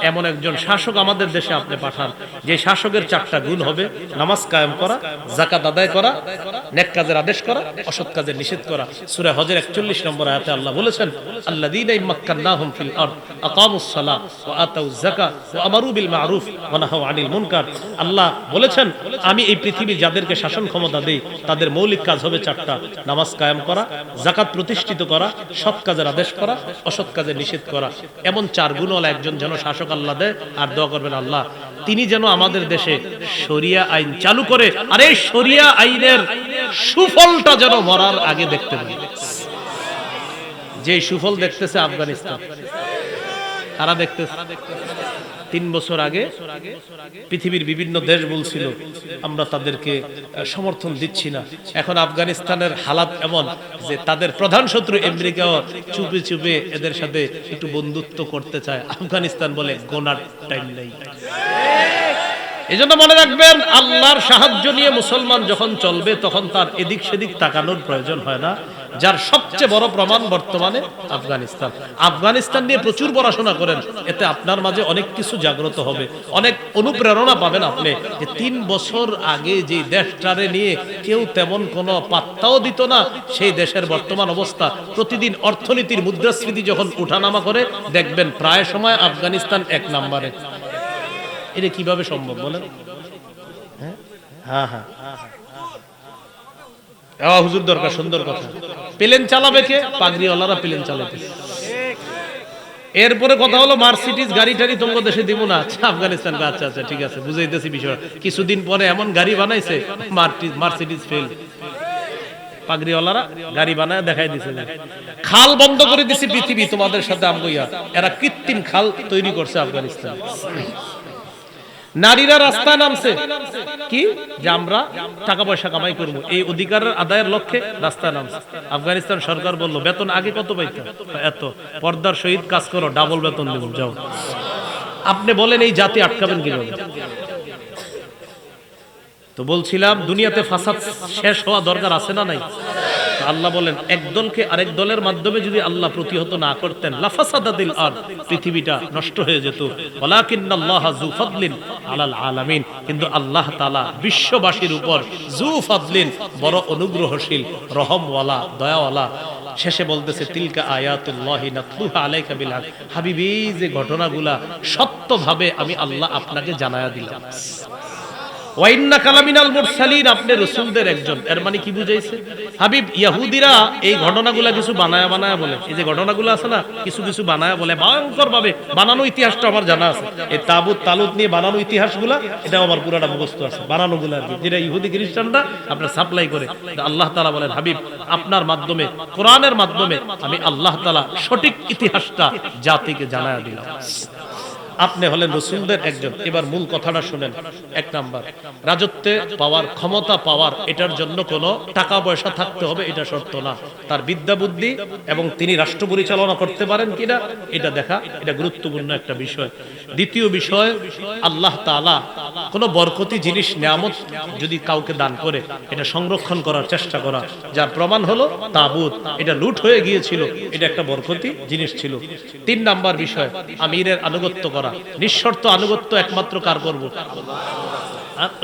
এমন একজন শাসক আমাদের দেশে আপনি পাঠান, যে শাসকের 4টা গুণ হবে: নামাজ কায়েম করা, যাকাত আদায় করা, নেক কাজের আদেশ করা, অসৎ কাজের নিষেধ করা। সূরা হজের 41 নম্বর আয়াতে আল্লাহ বলেছেন আল্লাযীনা ইম্মাক্কান্নাহুম ফিল আরদ আকামুস সালাহ ওয়া আতাউয যাকাত ওয়া আমারু বিল মা'রুফ ওয়া নাহাউ আনিল মুনকার। আল্লাহ বলেছেন আমি এই পৃথিবী যাদেরকে শাসন ক্ষমতা দেই তাদের মৌলিক কাজ হবে 4টা: নামাজ কায়েম করা, যাকাত প্রতিষ্ঠিত করা, সৎ কাজের আদেশ করা, অসৎ কাজে নিষেধ করা। এমন 4 গুণওয়ালা একজন যেন শাসক আল্লাহ দেয়। আর দোয়া করবেন আল্লাহ তিনি যেন আমাদের দেশে শরিয়া আইন চালু করে, আর এই শরিয়া আইনের সুফলটা যেন মরার আগে দেখতে পাই। যে সুফল দেখতেছে আফগানিস্তান, তারা দেখতেছে 3 বছর আগে পৃথিবীর বিভিন্ন দেশ বলছিল আমরা তাদেরকে সমর্থন দিচ্ছি না। এখন আফগানিস্তানের হালাত এমন যে তাদের প্রধান শত্রু আমেরিকাও চুপে চুপে এদের সাথে একটু বন্ধুত্ব করতে চায়। আফগানিস্তান বলে গোনার টাইম নেই। এজন্য মনে রাখবেন, আল্লাহর সাহায্য নিয়ে মুসলমান যখন চলবে তখন তার এদিক সেদিক তাকানোর প্রয়োজন হয় না। যার সবচেয়ে বড় প্রমাণ বর্তমানে আফগানিস্তান। আফগানিস্তান নিয়ে প্রচুর পড়াশোনা করেন, এতে আপনার মাঝে অনেক কিছু জাগ্রত হবে, অনেক অনুপ্রেরণা পাবেন আপনি। যে 3 বছর আগে যে দেশটারে নিয়ে কেউ তেমন কোনো পাত্তাও দিত না, সেই দেশের বর্তমান অবস্থা, প্রতিদিন অর্থনীতির মুদ্রাস্ফীতি যখন উঠানামা করে, দেখবেন প্রায় সময় আফগানিস্তান 1 নম্বরে। এটা কিভাবে সম্ভব বলেন? হ্যাঁ হ্যাঁ, হুজুর দরকার, সুন্দর কথা। প্লেন চালাবে কে? পাগড়িওয়ালারা প্লেন চালাতেছে। এরপরে কথা হলো মার্সিডিজ গাড়ি টাড়ি তোমার দেশে দিব না। আচ্ছা আফগানিস্তান, আচ্ছা আচ্ছা ঠিক আছে, বুঝাইতেছি বিষয়। কিছুদিন পরে এমন গাড়ি বানাইছে মার্সিডিজ ফেল, পাগড়িওয়ালারা গাড়ি বানায় দেখাই দিছে, খাল বন্ধ করে দিছে পৃথিবী তোমাদের সাথে আমগইয়া। এরা কৃত্রিম খাল তৈরি করছে আফগানিস্তান। নারীরা রাস্তায় নামছে কি যে আমরা টাকা পয়সা কামাই করবো, এই অধিকারের আদায়ের লক্ষ্যে রাস্তায় নামছে। আফগানিস্তান সরকার বলল বেতন আগে কত পাইতো, এত, পর্দার সহিত কাজ করো, ডাবল বেতন দেব, যাও। আপনি বলেন এই জাতি আটকাবেন কিভাবে? তো বলছিলাম দুনিয়াতে ফাসাদ শেষ হওয়া দরকার আছে না নাই? আল্লাহ বলেন এক দলকে আরেক দলের মাধ্যমে যদি আল্লাহ প্রতিহত না করতেন, লাফাসাদাতিল আরদ, পৃথিবীটা নষ্ট হয়ে যেত। ওয়ালাকিন্নাল্লাহা যু ফাদলিন আলাল আলামিন, কিন্তু আল্লাহ তাআলা বিশ্ববাসীর উপর যু ফাদলিন, বড় অনুগ্রহশীল, রহমওয়ালা, দয়াওয়ালা। শেষে বলতেছে তিলকা আয়াতুল্লাহি নাতলুহা আলাইকা বিল হক, হাবিবি যে ঘটনাগুলা সত্যভাবে আমি আল্লাহ আপনাকে জানায়া দিলাম। ওয়া ইন্না কালামিনাল মুরসালিন, আপনি রাসূলদের একজন। এর মানে কি বুঝাইছে হাবিব? ইহুদিরা এই ঘটনাগুলা কিছু বানায়া বানায়া বলে, এই যে ঘটনাগুলো আছে না, কিছু কিছু বানায়া বলে ভয়ঙ্কর ভাবে। বানানো ইতিহাসটা আমার জানা আছে, এই তাবুত তালুত নিয়ে বানানো ইতিহাসগুলা, এটা আমার পুরাটা মুখস্থ আছে, বানানোগুলো আর কি, যেটা ইহুদি খ্রিস্টানরা আপনার সাপ্লাই করে। আল্লাহ তাআলা বলেন হাবিব আপনার মাধ্যমে, কোরআনের মাধ্যমে আমি আল্লাহ তাআলা সঠিক ইতিহাসটা জাতিকে জানায়া দিলাম। আপনি হলেন রাসূলদের একজন। এবার মূল কথাটা শুনেন। এক নাম্বার, রাজত্বে পাওয়ার, ক্ষমতা পাওয়ার, এটার জন্য কোনো টাকা পয়সা থাকতে হবে এটা শর্ত না। তার বিদ্যা বুদ্ধি এবং তিনি রাষ্ট্র পরিচালনা করতে পারেন কিনা এটা দেখা, এটা গুরুত্বপূর্ণ একটা বিষয়। দ্বিতীয় বিষয়, আল্লাহ তাআলা কোনো বরকতি জিনিস, নিয়ামত যদি কাউকে দান করে, এটা সংরক্ষণ করার চেষ্টা করা, যার প্রমাণ হলো তাবুত, এটা লুট হয়ে গিয়েছিল, এটা একটা বরকতি জিনিস ছিল। 3 নাম্বার বিষয়, আমিরের আনুগত্য করা, নিঃশর্ত আনুগত্য একমাত্র কার করব?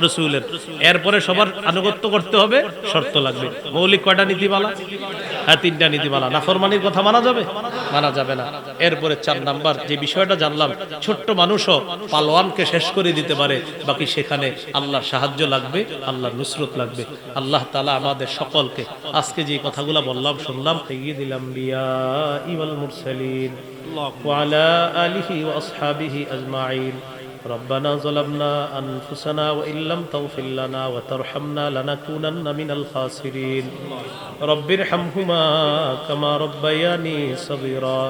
রাসূলের। এরপরে সবার আনুগত্য করতে হবে, শর্ত লাগবে। মৌলিক কয়টা নীতিমালা? হ্যাঁ 3টা নীতিমালা। নাফরমানির কথা মানা যাবে? মানা যাবে না। এরপরে 4 নাম্বার যে বিষয়টা জানলাম, ছোট্ট মানুষও পালোয়ানকে শেষ করে দিতে পারে, বাকি সেখানে আল্লাহর সাহায্য লাগবে, আল্লাহর নুসরত লাগবে। আল্লাহ তাআলা আমাদের সকলকে আজকে যে কথাগুলো বললাম শুনলাম, সাইয়্যিদুল আম্বিয়া ওয়াল মুরসালিন ওয়া আলা আলিহি ওয়া আসহাবিহি আজমাইন। ربنا ظلمنا أنفسنا وإن لم تغفر لنا وترحمنا لنكونن من الخاسرين رب ارحمهما كما ربياني صغيرا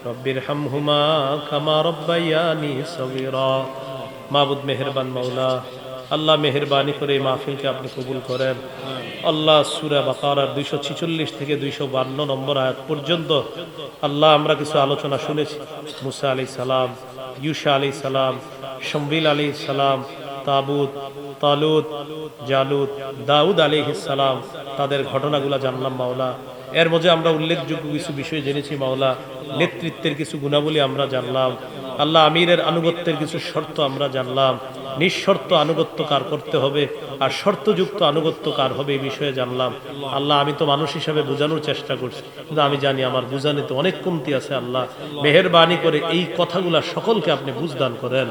رب ارحمهما كما ربياني صغيرا মাবুদ মেহেরবান মাওলা, আল্লাহ মেহেরবানি করে এই মাহফিলকে আপনি কবুল করেন। আল্লাহ সূরা বাকারার 246 থেকে 252 নম্বর আয়াত পর্যন্ত আল্লাহ আমরা কিছু আলোচনা শুনেছি। মুসা আলাইহিস সালাম, ইউসা আলাইহিস সালাম, শামবিল আলাইহিস সালাম, তাবুত, তালুত, জালুত, দাউদ আলাইহিস সালাম, তাদের ঘটনাগুলো জানলাম মাওলা। এর মধ্যে আমরা উল্লেখযোগ্য কিছু বিষয় জেনেছি মাওলা। নেতৃত্বের কিছু গুণাবলী আমরা জানলাম আল্লাহ। আমিরের আনুগত্যের কিছু শর্ত আমরা জানলাম। নিঃশর্ত আনুগত্য কার করতে হবে আর শর্তযুক্ত আনুগত্য কার হবে এই বিষয়ে জানলাম। আল্লাহ আমি তো মানুষ হিসাবে বোঝানোর চেষ্টা করছি, কিন্তু আমি জানি আমার বোঝানোতে অনেক কমতি আছে। আল্লাহ মেহেরবানি করে এই কথাগুলা সকলকে আপনি বুঝদান করেন।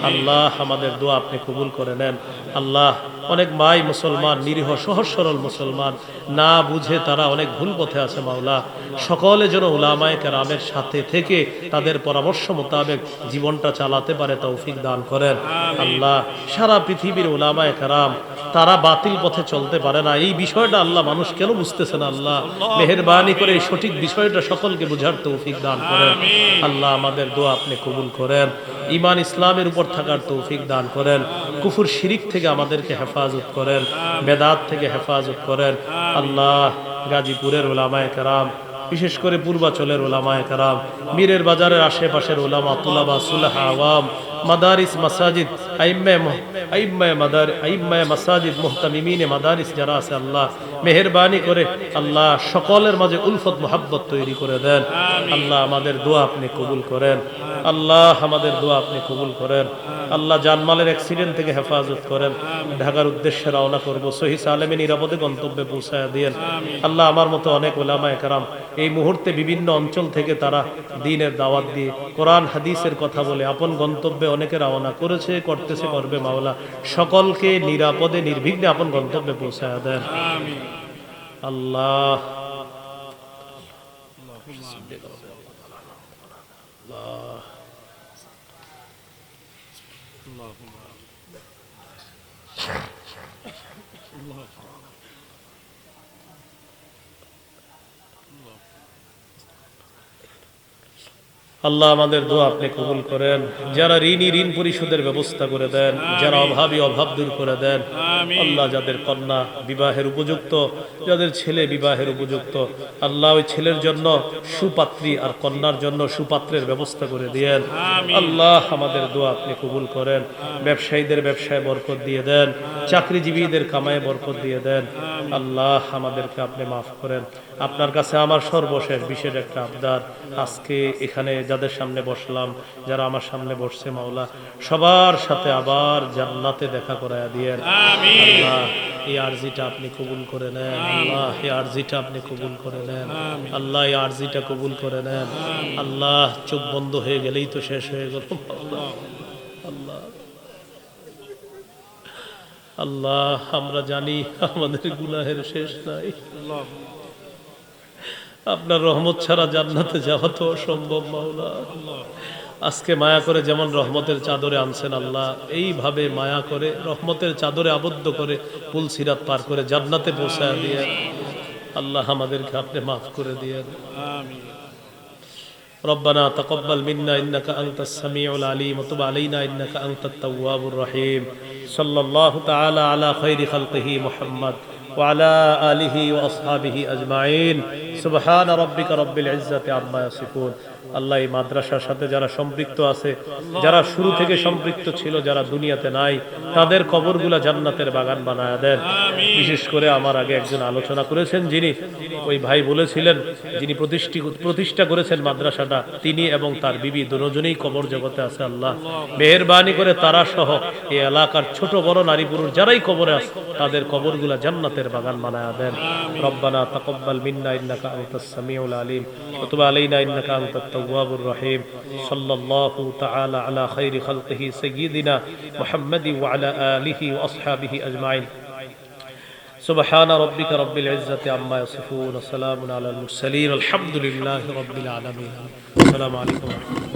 আল্লাহ আমাদের দোয়া আপনি কবুল করে নেন। আল্লাহ অনেক মাই মুসলমান, নিরীহ সহজ সরল মুসলমান, না বুঝে তারা অনেক ভুল পথে আছে মাওলা। সকলে যেন উলামায়ে কেরামের সাথে থেকে তাদের পরামর্শ মোতাবেক জীবনটা চালাতে পারে তৌফিক দান করেন। আল্লাহ সারা পৃথিবীর উলামায়ে কেরাম তারা বাতিল পথে চলতে পারে না, এই বিষয়টা আল্লাহ মানুষ কেন বুঝতেছে না? আল্লাহ মেহেরবানি করে এই সঠিক বিষয়টা সকলকে বুঝার তৌফিক দান করেন। আল্লাহ আমাদের দোয়া আপনি কবুল করেন। ঈমান ইসলামের উপর থাকার তৌফিক দান করেন। কুফর শিরিক থেকে আমাদেরকে হেফাজত করেন, বেদাত থেকে হেফাজত করেন। আল্লাহ গাজীপুরের উলামায়ে কেরাম, বিশেষ করে পূর্বাচলের উলামায়ে কেরাম, মীরের বাজারের আশেপাশের উলামা, তুলাবা, সুলাহা, আওয়াম, মাদারিস, মাসাজিদ, আইম্মায়ে মাসাজিদ, মুহতামিমিনে মাদারিস যারা আছে আল্লাহ মেহেরবানি করে আল্লাহ সকলের মাঝে উলফত মোহাব্বত তৈরি করে দেন। আল্লাহ আমাদের দোয়া আপনি কবুল করেন। আল্লাহ আমাদের দোয়া আপনি কবুল করেন। আল্লাহ জানমালের অ্যাক্সিডেন্ট থেকে হেফাজত করেন। ঢাকার উদ্দেশ্যে রওনা করব, সহি সালেমে নিরাপদে গন্তব্যে পৌঁছায় দিয়েন। আল্লাহ আমার মতো অনেক উলামায়ে কেরাম এই মুহূর্তে বিভিন্ন অঞ্চল থেকে তারা দ্বীনের দাওয়াত দিয়ে কোরআন হাদিসের কথা বলে আপন গন্তব্যে অনেকে রওনা করেছে, করতেছে, করবে মাওলা সকলকে নিরাপদে নির্বিঘ্নে আপন গন্তব্যে পৌঁছায় দেন। আল্লাহ আল্লাহ আমাদের দোয়া আপনি কবুল করেন। যারা ঋণী ঋণ পরিশোধের ব্যবস্থা করে দেন, যারা অভাবী অভাব দূর করে দেন। আল্লাহ যাদের কন্যা বিবাহের উপযুক্ত, যাদের ছেলে বিবাহের উপযুক্ত, আল্লাহ ওই ছেলের জন্য সুপাত্রী আর কন্যার জন্য সুপাত্রের ব্যবস্থা করে দিয়েন। আল্লাহ আমাদের দোয়া আপনি কবুল করেন। ব্যবসায়ীদের ব্যবসায় বরকত দিয়ে দেন, চাকরিজীবীদের কামায় বরকত দিয়ে দেন। আল্লাহ আমাদেরকে আপনি মাফ করেন। আপনার কাছে আমার সর্বশেষ বিশেষ একটা আবদার, আজকে এখানে যাদের সামনে বসলাম, যারা আমার সামনে বসছে মাওলা, সবার সাথে আবার জান্নাতে দেখা করায়া দিয়েন। আল্লাহ এই আরজিটা আপনি কবুল করে নেন। আল্লাহ এই আরজিটা আপনি কবুল করে নেন। আল্লাহ এই আরজিটা কবুল করে নেন। আল্লাহ চোখ বন্ধ হয়ে গেলেই তো শেষ হয়ে গেল। আল্লাহ আল্লাহ আমরা জানি আমাদের গুনাহের শেষ নাই। আপনার রহমত ছাড়া জান্নাতে যাওয়া তো অসম্ভব মাওলা। আজকে মায়া করে যেমন রহমতের চাদরে আনছেন আল্লাহ, এইভাবে মায়া করে রহমতের চাদরে আবদ্ধ করে পুলসিরাত পার করে জান্নাতে পৌঁছায় দিয়ে আল্লাহ আমাদেরকে আপনি মাফ করে দিয়েন। আমিন। ربنا تقبل منا إنك أنت السميع العليم وتب علينا إنك أنت التواب الرحيم صلى الله تعالى على خير خلقه محمد وعلى آله وأصحابه أجمعين سبحان ربك رب العزة عما يصفون। আল্লাহ এই মাদ্রাসার সাথে যারা সম্পৃক্ত আছে, যারা শুরু থেকে সম্পৃক্ত ছিল, যারা দুনিয়াতে নাই, তাদের কবরগুলা জান্নাতের বাগান বানায়া দেন। বিশেষ করে আমার আগে একজন আলোচনা করেছেন, যিনি ওই ভাই বলেছিলেন, যিনি প্রতিষ্ঠা করেছেন মাদ্রাসাটা, তিনি এবং তার বিবি দুজনেই কবর জগতে আছে। আল্লাহ মেহেরবানি করে তারা সহ এই এলাকার ছোট বড় নারী পুরুষ যারাই কবরে আছে, তাদের কবরগুলা জান্নাতের বাগান বানায়া দেন। রব্বানা তাকাব্বাল মিন্না ইন্নাকা আনতাস সামিউল আলিম ওয়া তুব আলাইনা ইন্নাকা আনতাত التواب الرحيم صلى الله تعالى على خير خلقه سيدنا محمد وعلى آله وأصحابه أجمعين سبحان ربك رب العزة عما يصفون وسلام على المرسلين الحمد لله رب العالمين السلام عليكم ورحمة الله.